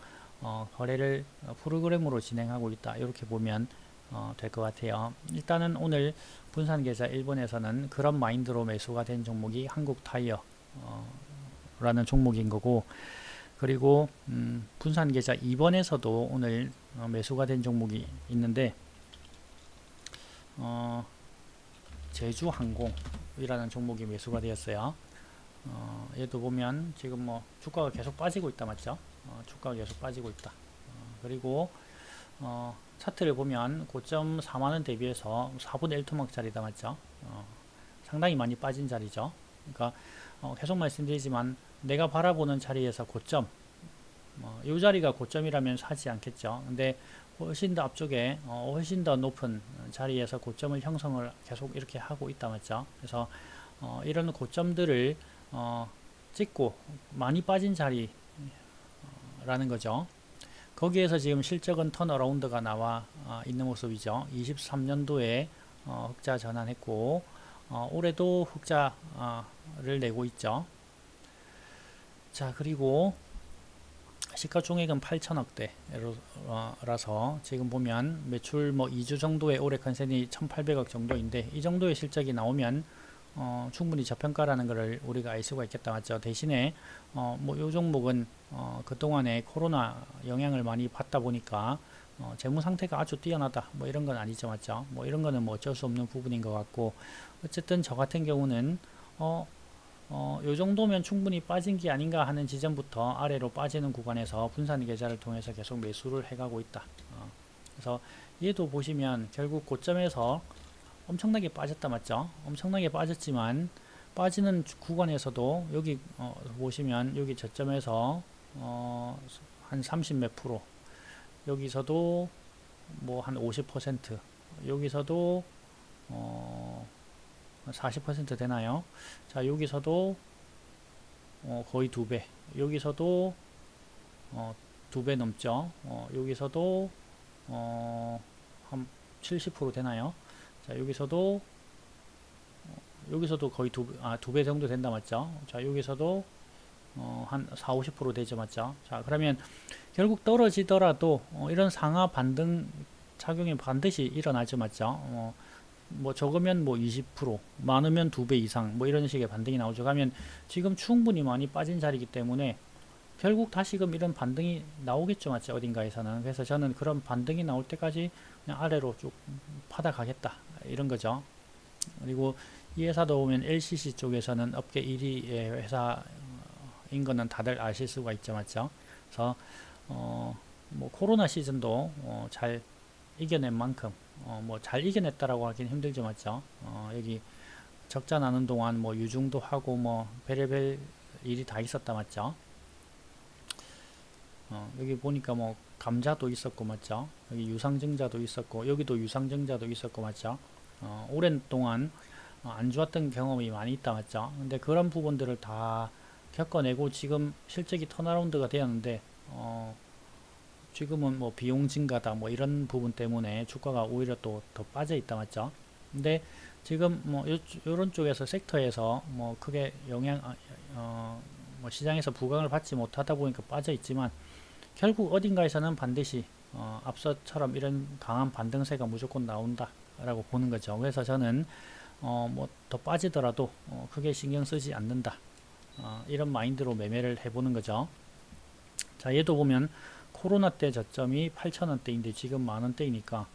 거래를 프로그램으로 진행하고 있다, 이렇게 보면 될 것 같아요. 일단은 오늘 분산계좌 1번에서는 그런 마인드로 매수가 된 종목이 한국타이어 라는 종목인 거고, 그리고 분산계좌 2번에서도 오늘 매수가 된 종목이 있는데 제주항공이라는 종목이 매수가 되었어요. 얘도 보면 지금 뭐 주가가 계속 빠지고 있다, 맞죠? 주가가 계속 빠지고 있다. 그리고 차트를 보면 고점 4만원 대비해서 4분의 1토막짜리다, 맞죠? 상당히 많이 빠진 자리죠. 그러니까 계속 말씀드리지만 내가 바라보는 자리에서 고점, 이 자리가 고점이라면 사지 않겠죠. 근데 훨씬 더 앞쪽에 훨씬 더 높은 자리에서 고점을 형성을 계속 이렇게 하고 있다, 맞죠? 그래서 이런 고점들을 찍고 많이 빠진 자리라는 거죠. 거기에서 지금 실적은 턴어라운드가 나와 있는 모습이죠. 23년도에 흑자 전환했고 올해도 흑자를 내고 있죠. 자, 그리고 시가총액은 8천억대라서 지금 보면 매출 뭐 2주 정도의 올해 컨센이 1800억 정도인데, 이 정도의 실적이 나오면 충분히 저평가라는 것을 우리가 알 수가 있겠다 맞죠. 대신에 뭐 요 종목은 그동안에 코로나 영향을 많이 받다 보니까 재무 상태가 아주 뛰어나다 뭐 이런 건 아니죠 맞죠. 뭐 이런 거는 뭐 어쩔 수 없는 부분인 것 같고, 어쨌든 저 같은 경우는 요 정도면 충분히 빠진 게 아닌가 하는 지점부터 아래로 빠지는 구간에서 분산 계좌를 통해서 계속 매수를 해가고 있다. 그래서 얘도 보시면 결국 고점에서 엄청나게 빠졌다 맞죠. 엄청나게 빠졌지만 빠지는 구간에서도 여기 보시면 여기 저점에서 한 30 몇 프로, 여기서도 뭐 한 50%, 여기서도 40% 되나요? 자, 여기서도 거의 2배, 여기서도 2배 넘죠. 여기서도 한 70% 되나요? 자, 여기서도 거의 2배 정도 된다 맞죠? 자, 여기서도 한 4, 50% 되죠 맞죠? 자, 그러면 결국 떨어지더라도 이런 상하 반등 작용이 반드시 일어나죠 맞죠? 뭐 적으면 뭐 20%, 많으면 2배 이상 뭐 이런 식의 반등이 나오죠. 그러면 지금 충분히 많이 빠진 자리이기 때문에 결국 다시금 이런 반등이 나오겠죠 맞죠, 어딘가에서는. 그래서 저는 그런 반등이 나올 때까지 그냥 아래로 쭉 파다 가겠다 이런 거죠. 그리고 이 회사도 보면 LCC 쪽에서는 업계 1위의 회사인 거는 다들 아실 수가 있죠 맞죠. 그래서 뭐 코로나 시즌도 잘 이겨낸 만큼 뭐 잘 이겨냈다라고 하긴 힘들죠 맞죠. 여기 적자 나는 동안 뭐 유중도 하고 뭐 별의별 일이 다 있었다 맞죠. 여기 보니까 뭐 감자도 있었고 맞죠. 여기 유상증자도 있었고 여기도 유상증자도 있었고 맞죠. 오랜 동안 안 좋았던 경험이 많이 있다 맞죠. 근데 그런 부분들을 다 겪어내고 지금 실적이 턴어라운드가 되었는데 지금은 뭐 비용 증가다 뭐 이런 부분 때문에 주가가 오히려 또 더 빠져 있다 맞죠. 근데 지금 뭐 요런 쪽에서 섹터에서 뭐 크게 영향 뭐 시장에서 부각을 받지 못하다 보니까 빠져 있지만 결국 어딘가에서는 반드시 앞서처럼 이런 강한 반등세가 무조건 나온다 라고 보는 거죠. 그래서 저는 뭐 더 빠지더라도 크게 신경 쓰지 않는다 이런 마인드로 매매를 해보는 거죠. 자, 얘도 보면 코로나 때 저점이 8,000원대인데 지금 만원대이니까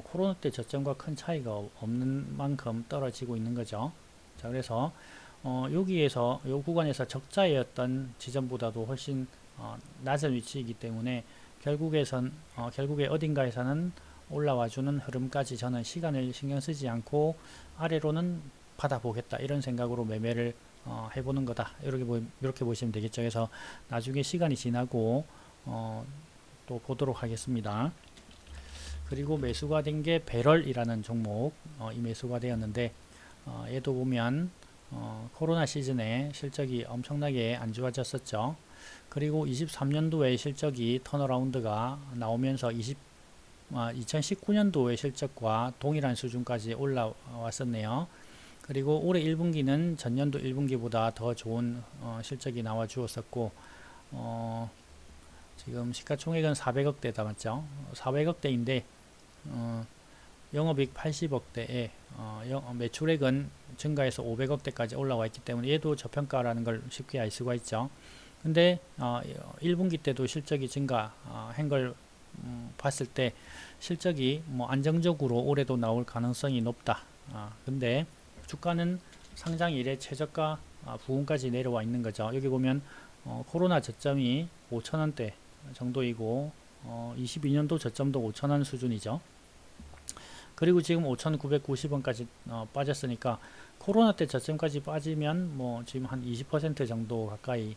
코로나 때 저점과 큰 차이가 없는 만큼 떨어지고 있는 거죠. 자, 그래서 여기에서 요 구간에서 적자였던 지점보다도 훨씬 낮은 위치이기 때문에 결국에 어딘가에서는 올라와주는 흐름까지 저는 시간을 신경 쓰지 않고 아래로는 받아보겠다 이런 생각으로 매매를 해보는 거다 이렇게 보시면 되겠죠. 그래서 나중에 시간이 지나고 또 보도록 하겠습니다. 그리고 매수가 된 게 배럴이라는 종목 이 매수가 되었는데 얘도 보면 코로나 시즌에 실적이 엄청나게 안 좋아졌었죠. 그리고 23년도에 실적이 턴어라운드가 나오면서 2019년도의 실적과 동일한 수준까지 올라왔었네요. 그리고 올해 1분기는 전년도 1분기보다 더 좋은 실적이 나와 주었었고 지금 시가총액은 400억대다 맞죠? 400억대인데 영업이익 80억대에 매출액은 증가해서 500억대까지 올라와 있기 때문에 얘도 저평가라는 걸 쉽게 알 수가 있죠. 근데 1분기 때도 실적이 증가한 걸 봤을 때 실적이 뭐 안정적으로 올해도 나올 가능성이 높다. 근데 주가는 상장 이래 최저가 부근까지 내려와 있는 거죠. 여기 보면 코로나 저점이 5,000원대 정도이고 22년도 저점도 5,000원 수준이죠. 그리고 지금 5,990원까지 빠졌으니까 코로나 때 저점까지 빠지면 뭐 지금 한 20% 정도 가까이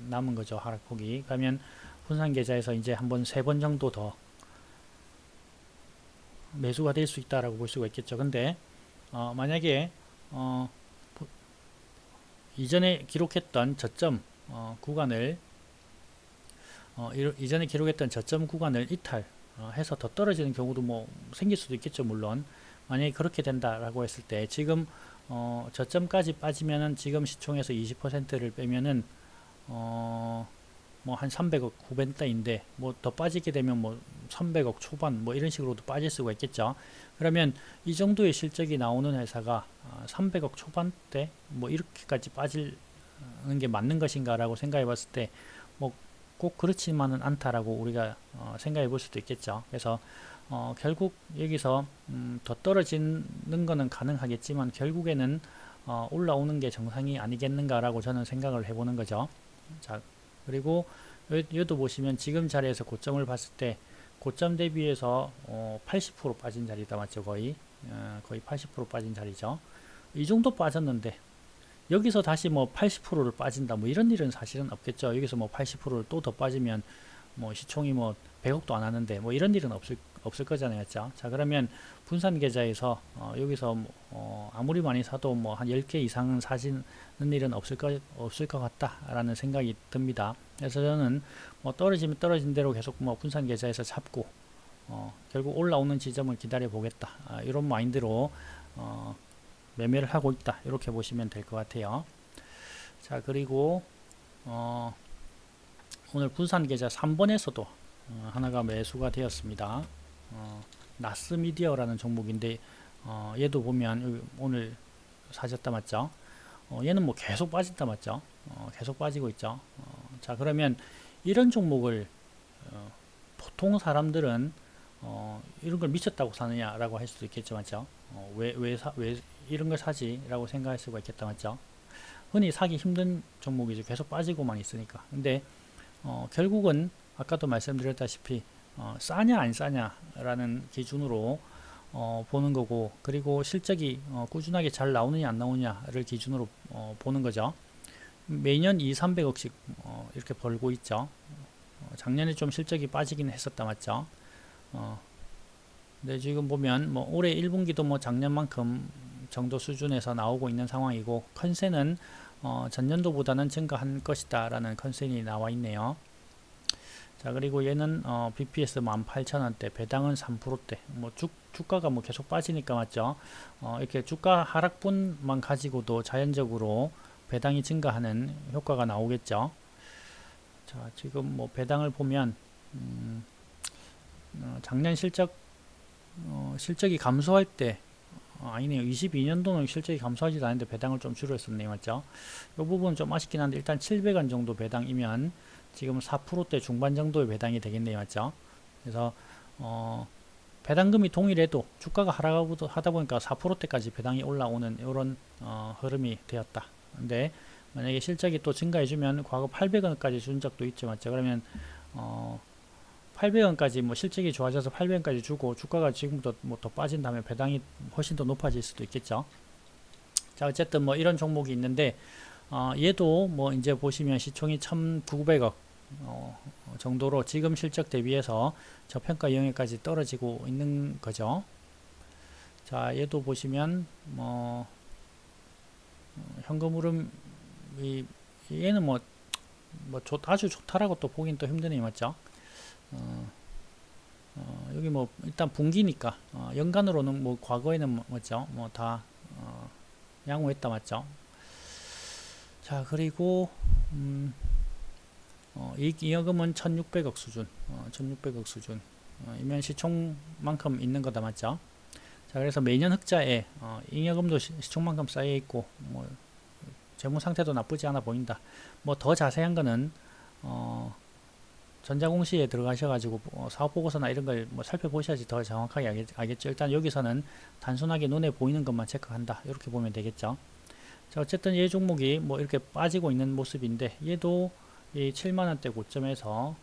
남은 거죠. 하락폭이. 그러면 분산 계좌에서 이제 한번 3번 정도 더 매수가 될 수 있다라고 볼 수가 있겠죠. 근데 만약에 이전에 기록했던 저점 구간을 이전에 기록했던 저점 구간을 이탈해서 더 떨어지는 경우도 뭐 생길 수도 있겠죠. 물론 만약에 그렇게 된다라고 했을 때 지금 저점까지 빠지면은 지금 시총에서 20%를 빼면은 뭐 한 300억 후반대인데 뭐 더 빠지게 되면 뭐 300억 초반 뭐 이런 식으로도 빠질 수가 있겠죠. 그러면 이 정도의 실적이 나오는 회사가 300억 초반대 뭐 이렇게까지 빠지는 게 맞는 것인가라고 생각해 봤을 때 뭐 꼭 그렇지만은 않다라고 우리가 생각해 볼 수도 있겠죠. 그래서 결국 여기서 더 떨어지는 거는 가능하겠지만 결국에는 올라오는 게 정상이 아니겠는가라고 저는 생각을 해보는 거죠. 자, 그리고 여기도 보시면 지금 자리에서 고점을 봤을 때 고점 대비해서 80% 빠진 자리다 맞죠? 거의 80% 빠진 자리죠. 이 정도 빠졌는데 여기서 다시 뭐 80%를 빠진다 뭐 이런 일은 사실은 없겠죠. 여기서 뭐 80%를 또 더 빠지면 뭐 시총이 뭐 100억도 안 하는데 뭐 이런 일은 없을 거잖아요. 자, 그러면 분산 계좌에서 여기서 아무리 많이 사도 뭐 한 10개 이상은 사지는 일은 없을 것 같다라는 생각이 듭니다. 그래서 저는 뭐 떨어지면 떨어진 대로 계속 뭐 분산 계좌에서 잡고 결국 올라오는 지점을 기다려 보겠다. 이런 마인드로 매매를 하고 있다. 이렇게 보시면 될 것 같아요. 자, 그리고 오늘 분산 계좌 3번에서도 하나가 매수가 되었습니다. 나스미디어라는 종목인데 얘도 보면 오늘 사셨다 맞죠? 얘는 뭐 계속 빠진다 맞죠? 계속 빠지고 있죠. 자, 그러면 이런 종목을 보통 사람들은 이런 걸 미쳤다고 사느냐라고 할 수도 있겠죠, 맞죠? 왜 이런 걸 사지? 라고 생각할 수가 있겠다, 맞죠? 흔히 사기 힘든 종목이죠. 계속 빠지고만 있으니까. 근데 결국은 아까도 말씀드렸다시피 싸냐 안 싸냐라는 기준으로 보는 거고, 그리고 실적이 꾸준하게 잘 나오느냐 안 나오느냐를 기준으로 보는 거죠. 매년 2, 300억씩 이렇게 벌고 있죠. 작년에 좀 실적이 빠지긴 했었다 맞죠. 근데 지금 보면 뭐 올해 1분기도 뭐 작년만큼 정도 수준에서 나오고 있는 상황이고, 컨센은 전년도보다는 증가한 것이다 라는 컨센이 나와 있네요. 자, 그리고 얘는 BPS 18,000원대, 배당은 3%대. 뭐 주가가 뭐 계속 빠지니까 맞죠. 이렇게 주가 하락분만 가지고도 자연적으로 배당이 증가하는 효과가 나오겠죠. 자, 지금 뭐 배당을 보면 작년 실적이 감소할 때 아니네요. 22년도는 실적이 감소하지도 않는데 배당을 좀 줄였었네요. 맞죠? 이 부분은 좀 아쉽긴 한데 일단 700원 정도 배당이면 지금 4%대 중반 정도의 배당이 되겠네요. 맞죠? 그래서 배당금이 동일해도 주가가 하다 보니까 4%대까지 배당이 올라오는 이런 흐름이 되었다. 근데 만약에 실적이 또 증가해주면 과거 800원까지 준 적도 있죠. 맞죠? 그러면 800원까지 뭐 실적이 좋아져서 800원까지 주고 주가가 지금부터 뭐 더 빠진 다음에 배당이 훨씬 더 높아질 수도 있겠죠. 자, 어쨌든 뭐 이런 종목이 있는데 얘도 뭐 이제 보시면 시총이 1900억 정도로 지금 실적 대비해서 저평가 영역까지 떨어지고 있는 거죠. 자, 얘도 보시면 뭐 현금 흐름이 얘는 아주 좋다라고 또 보긴 또 힘드네요. 맞죠? 여기 뭐 일단 분기니까 연간으로는 뭐 과거에는 뭐죠? 뭐 다 양호했다 맞죠? 자, 그리고 이익잉여금은 1600억 수준, 1600억 수준, 이면 시총만큼 있는 거다 맞죠? 자, 그래서 매년 흑자에 잉여금도 시총만큼 쌓여 있고 뭐 재무 상태도 나쁘지 않아 보인다. 뭐 더 자세한 거는 전자공시에 들어가셔가지고 사업보고서나 이런 걸 뭐 살펴보셔야지 더 정확하게 알겠죠. 일단 여기서는 단순하게 눈에 보이는 것만 체크한다. 이렇게 보면 되겠죠. 자, 어쨌든 얘 종목이 뭐 이렇게 빠지고 있는 모습인데 얘도 이 7만원대 고점에서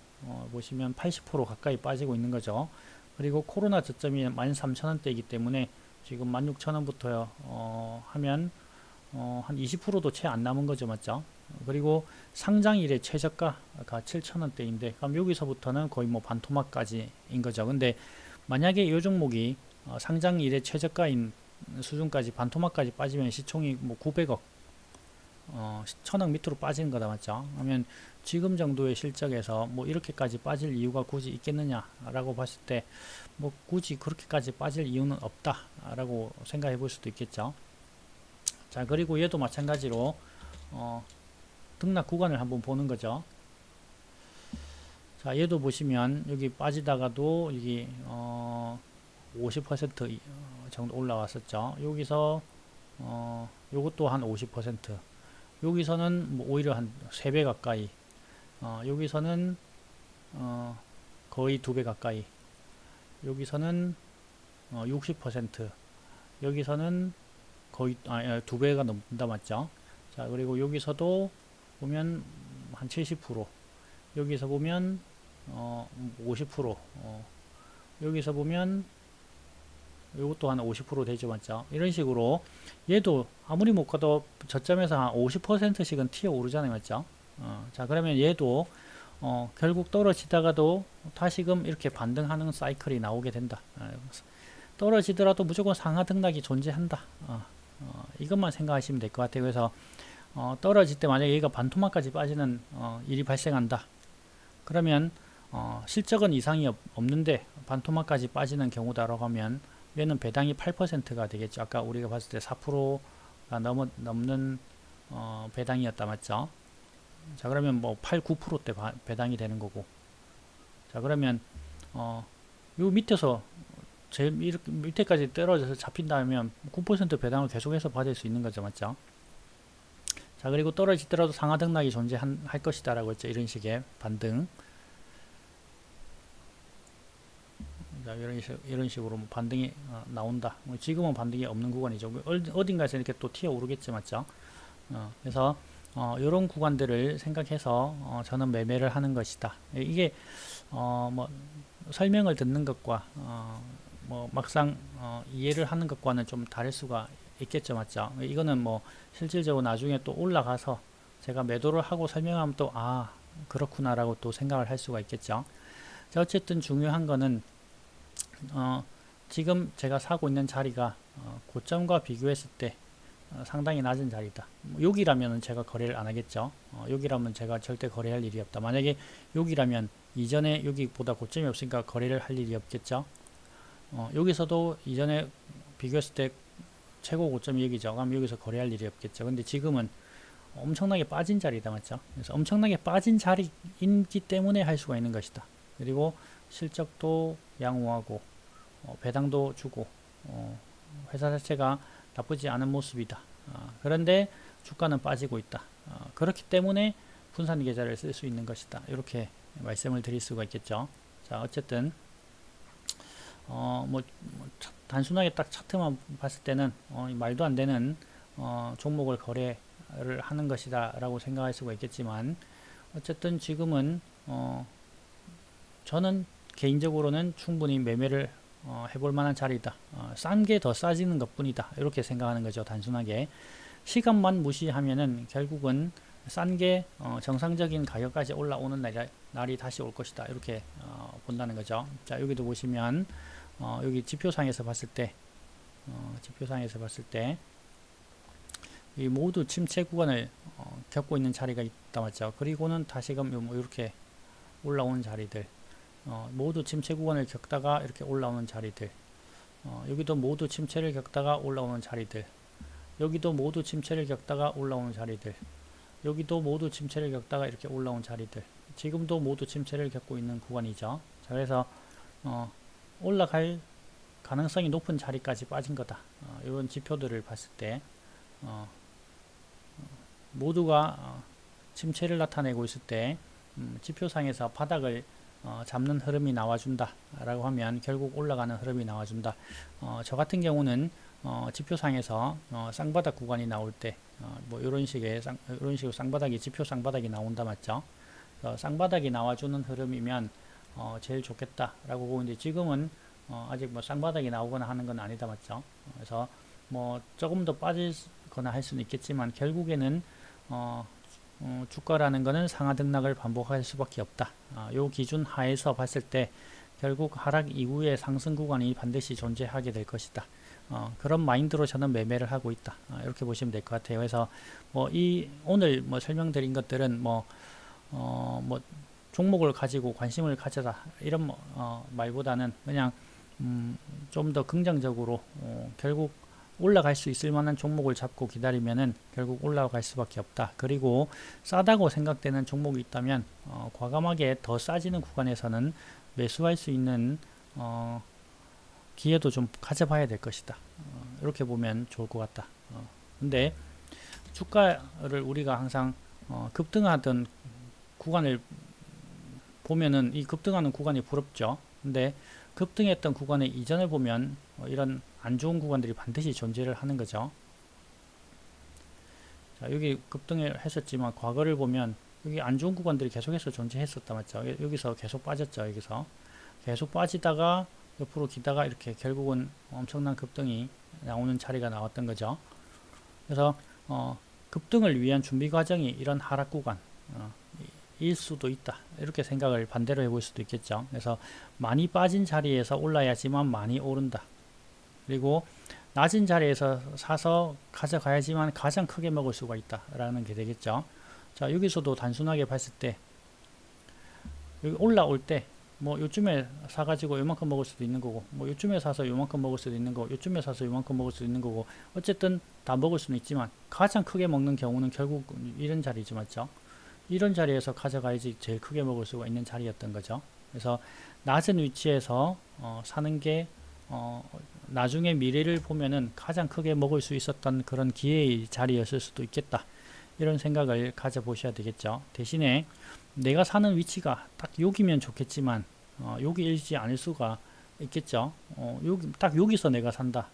보시면 80% 가까이 빠지고 있는 거죠. 그리고 코로나 저점이 13,000원대이기 때문에 지금 16,000원부터 하면 한 20%도 채 안 남은 거죠. 맞죠? 그리고 상장 이래 최저가가 7,000원대인데 그럼 여기서부터는 거의 뭐 반토막까지인 거죠. 근데 만약에 이 종목이 상장 이래 최저가인 수준까지 반토막까지 빠지면 시총이 뭐 900억 1000억 밑으로 빠지는 거다 맞죠? 그러면 지금 정도의 실적에서 뭐 이렇게까지 빠질 이유가 굳이 있겠느냐라고 봤을 때 뭐 굳이 그렇게까지 빠질 이유는 없다라고 생각해 볼 수도 있겠죠. 자, 그리고 얘도 마찬가지로 등락 구간을 한번 보는 거죠. 자, 얘도 보시면 여기 빠지다가도 여기 50% 정도 올라왔었죠. 여기서 요것도 한 50%, 여기서는 뭐 오히려 한 3배 가까이, 여기서는 거의 2배 가까이, 여기서는 60%, 여기서는 거의 2배가 넘는다 맞죠? 자, 그리고 여기서도 보면 한 70%, 여기서 보면 50%, 여기서 보면 이것도 한 50% 되죠 맞죠? 이런 식으로 얘도 아무리 못 가도 저점에서 한 50%씩은 튀어 오르잖아요 맞죠? 자, 그러면 얘도 결국 떨어지다가도 다시금 이렇게 반등하는 사이클이 나오게 된다. 떨어지더라도 무조건 상하 등락이 존재한다. 이것만 생각하시면 될 것 같아요. 그래서 떨어질 때 만약에 얘가 반토막까지 빠지는 일이 발생한다. 그러면 실적은 이상이 없는데 반토막까지 빠지는 경우다라고 하면 얘는 배당이 8%가 되겠죠. 아까 우리가 봤을 때 4%가 넘는 배당이었다 맞죠? 자, 그러면 뭐 8, 9%대 배당이 되는 거고. 자, 그러면 요 밑에서 제일 밑에까지 떨어져서 잡힌다면 9% 배당을 계속해서 받을 수 있는 거죠 맞죠? 자, 그리고 떨어지더라도 상하 등락이 존재할 것이다 라고 했죠. 이런 식의 반등. 자, 이런 식으로 반등이 나온다. 지금은 반등이 없는 구간이죠. 어딘가에서 이렇게 또 튀어 오르겠지 맞죠? 그래서 이런 구간들을 생각해서 저는 매매를 하는 것이다. 이게 뭐 설명을 듣는 것과 뭐 막상 이해를 하는 것과는 좀 다를 수가 있겠죠 맞죠? 이거는 뭐 실질적으로 나중에 또 올라가서 제가 매도를 하고 설명하면 또 그렇구나 라고 또 생각을 할 수가 있겠죠. 자, 어쨌든 중요한 거는 지금 제가 사고 있는 자리가 고점과 비교했을 때 상당히 낮은 자리다. 여기라면 제가 거래를 안 하겠죠. 여기라면 제가 절대 거래할 일이 없다. 만약에 여기라면 이전에 여기보다 고점이 없으니까 거래를 할 일이 없겠죠. 여기서도 이전에 비교했을 때 최고 고점이 여기죠. 그럼 여기서 거래할 일이 없겠죠. 근데 지금은 엄청나게 빠진 자리다 맞죠? 그래서 엄청나게 빠진 자리이기 때문에 할 수가 있는 것이다. 그리고 실적도 양호하고 배당도 주고 회사 자체가 나쁘지 않은 모습이다. 그런데 주가는 빠지고 있다. 그렇기 때문에 분산 계좌를 쓸 수 있는 것이다. 이렇게 말씀을 드릴 수가 있겠죠. 자, 어쨌든 뭐 단순하게 딱 차트만 봤을 때는 말도 안 되는 종목을 거래를 하는 것이다 라고 생각할 수가 있겠지만, 어쨌든 지금은 저는 개인적으로는 충분히 매매를 해볼 만한 자리다. 싼 게 더 싸지는 것 뿐이다. 이렇게 생각하는 거죠. 단순하게 시간만 무시하면은 결국은 싼 게 정상적인 가격까지 올라오는 날이 다시 올 것이다. 이렇게 본다는 거죠. 자, 여기도 보시면 여기 지표상에서 봤을 때 이 모두 침체 구간을 겪고 있는 자리가 있다 맞죠. 그리고는 다시금 뭐 이렇게 올라오는 자리들, 모두 침체 구간을 겪다가 이렇게 올라오는 자리들, 여기도 모두 침체를 겪다가 올라오는 자리들, 여기도 모두 침체를 겪다가 올라오는 자리들, 여기도 모두 침체를 겪다가 이렇게 올라온 자리들, 지금도 모두 침체를 겪고 있는 구간이죠. 자, 그래서 올라갈 가능성이 높은 자리까지 빠진 거다. 이런 지표들을 봤을 때 모두가 침체를 나타내고 있을 때 지표상에서 바닥을 잡는 흐름이 나와준다 라고 하면 결국 올라가는 흐름이 나와준다. 저 같은 경우는 지표상에서 쌍바닥 구간이 나올 때 뭐 이런 식으로 쌍바닥이 지표 쌍바닥이 나온다 맞죠? 쌍바닥이 나와주는 흐름이면 제일 좋겠다 라고 보는데, 지금은 아직 뭐 쌍바닥이 나오거나 하는 건 아니다 맞죠? 그래서 뭐 조금 더 빠지거나 할 수는 있겠지만 결국에는 주가라는 것은 상하 등락을 반복할 수밖에 없다. 요 기준 하에서 봤을 때 결국 하락 이후에 상승 구간이 반드시 존재하게 될 것이다. 그런 마인드로 저는 매매를 하고 있다. 이렇게 보시면 될 것 같아요. 그래서 뭐 오늘 뭐 설명드린 것들은 뭐 종목을 가지고 관심을 가져라 이런 말보다는 그냥 좀 더 긍정적으로 결국 올라갈 수 있을 만한 종목을 잡고 기다리면은 결국 올라갈 수밖에 없다. 그리고 싸다고 생각되는 종목이 있다면 과감하게 더 싸지는 구간에서는 매수할 수 있는 기회도 좀 가져봐야 될 것이다. 이렇게 보면 좋을 것 같다. 근데 주가를 우리가 항상 급등하던 구간을 보면은 이 급등하는 구간이 부럽죠. 근데 급등했던 구간의 이전을 보면 이런 안 좋은 구간들이 반드시 존재를 하는 거죠. 자, 여기 급등을 했었지만 과거를 보면 여기 안 좋은 구간들이 계속해서 존재했었다 맞죠? 여기서 계속 빠졌죠. 여기서 계속 빠지다가 옆으로 기다가 이렇게 결국은 엄청난 급등이 나오는 자리가 나왔던 거죠. 그래서 급등을 위한 준비 과정이 이런 하락 구간 일 수도 있다. 이렇게 생각을 반대로 해볼 수도 있겠죠. 그래서 많이 빠진 자리에서 올라야지만 많이 오른다. 그리고 낮은 자리에서 사서 가져가야지만 가장 크게 먹을 수가 있다. 라는 게 되겠죠. 자, 여기서도 단순하게 봤을 때 여기 올라올 때 뭐 요쯤에 사가지고 요만큼 먹을 수도 있는 거고 뭐 요쯤에 사서 요만큼 먹을 수도 있는 거고 요쯤에 사서 요만큼 먹을 수도 있는 거고 어쨌든 다 먹을 수는 있지만 가장 크게 먹는 경우는 결국 이런 자리죠. 맞죠? 이런 자리에서 가져가야지 제일 크게 먹을 수가 있는 자리였던 거죠. 그래서 낮은 위치에서 사는 게 나중에 미래를 보면은 가장 크게 먹을 수 있었던 그런 기회의 자리였을 수도 있겠다. 이런 생각을 가져보셔야 되겠죠. 대신에 내가 사는 위치가 딱 여기면 좋겠지만 여기이지 않을 수가 있겠죠. 딱 여기서 내가 산다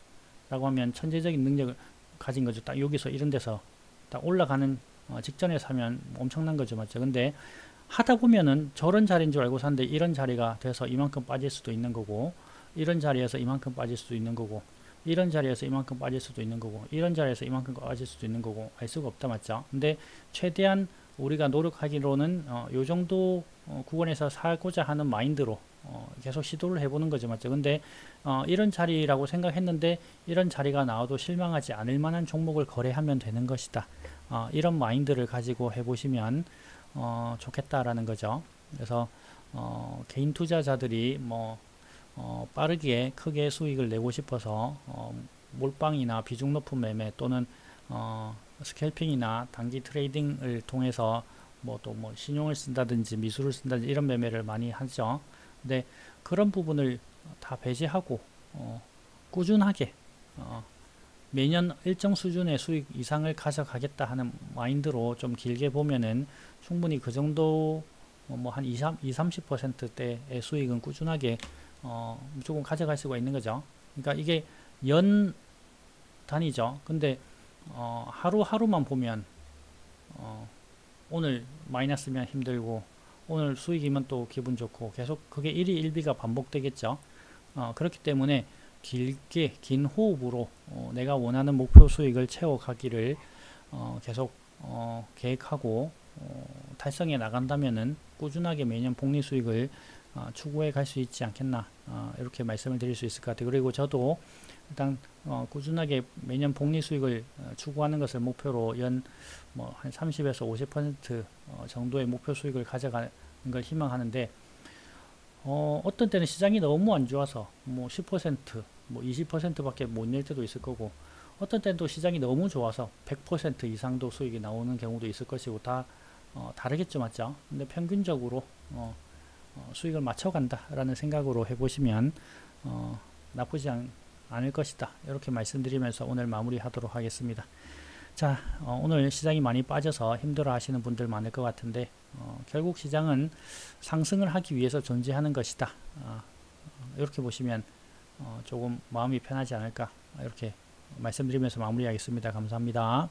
라고 하면 천재적인 능력을 가진 거죠. 딱 여기서 이런 데서 딱 올라가는 직전에 사면 엄청난 거죠. 맞죠? 근데 하다 보면은 저런 자리인 줄 알고 샀는데 이런 자리가 돼서 이만큼 빠질 수도 있는 거고 이런 자리에서 이만큼 빠질 수도 있는 거고 이런 자리에서 이만큼 빠질 수도 있는 거고 이런 자리에서 이만큼 빠질 수도 있는 거고 알 수가 없다. 맞죠? 근데 최대한 우리가 노력하기로는 요 정도 구간에서 살고자 하는 마인드로 계속 시도를 해보는 거죠. 맞죠? 근데 이런 자리라고 생각했는데 이런 자리가 나와도 실망하지 않을 만한 종목을 거래하면 되는 것이다. 이런 마인드를 가지고 해보시면 좋겠다라는 거죠. 그래서 개인 투자자들이 뭐 빠르게 크게 수익을 내고 싶어서 몰빵이나 비중 높은 매매 또는 스캘핑이나 단기 트레이딩을 통해서 뭐 또 뭐 신용을 쓴다든지 미술을 쓴다든지 이런 매매를 많이 하죠. 근데 그런 부분을 다 배제하고 꾸준하게 매년 일정 수준의 수익 이상을 가져가겠다 하는 마인드로 좀 길게 보면은 충분히 그 정도 뭐 한 20-30%대의 수익은 꾸준하게 무조건 가져갈 수가 있는 거죠. 그러니까 이게 연 단위죠. 근데 하루하루만 보면 오늘 마이너스면 힘들고 오늘 수익이면 또 기분 좋고 계속 그게 일희 일비가 반복되겠죠. 그렇기 때문에 길게 긴 호흡으로 내가 원하는 목표 수익을 채워가기를 계속 계획하고 달성해 나간다면은 꾸준하게 매년 복리 수익을 추구해 갈 수 있지 않겠나 이렇게 말씀을 드릴 수 있을 것 같아요. 그리고 저도 일단 꾸준하게 매년 복리 수익을 추구하는 것을 목표로 연 뭐 한 30에서 50% 정도의 목표 수익을 가져가는 걸 희망하는데 어떤 때는 시장이 너무 안 좋아서 뭐 10%, 뭐 20%밖에 못 낼 때도 있을 거고 어떤 때는 또 시장이 너무 좋아서 100% 이상도 수익이 나오는 경우도 있을 것이고 다 다르겠죠. 맞죠? 근데 평균적으로 수익을 맞춰간다 라는 생각으로 해보시면 나쁘지 않을 것이다 이렇게 말씀드리면서 오늘 마무리 하도록 하겠습니다. 자, 오늘 시장이 많이 빠져서 힘들어 하시는 분들 많을 것 같은데 결국 시장은 상승을 하기 위해서 존재하는 것이다. 이렇게 보시면 조금 마음이 편하지 않을까 이렇게 말씀드리면서 마무리하겠습니다. 감사합니다.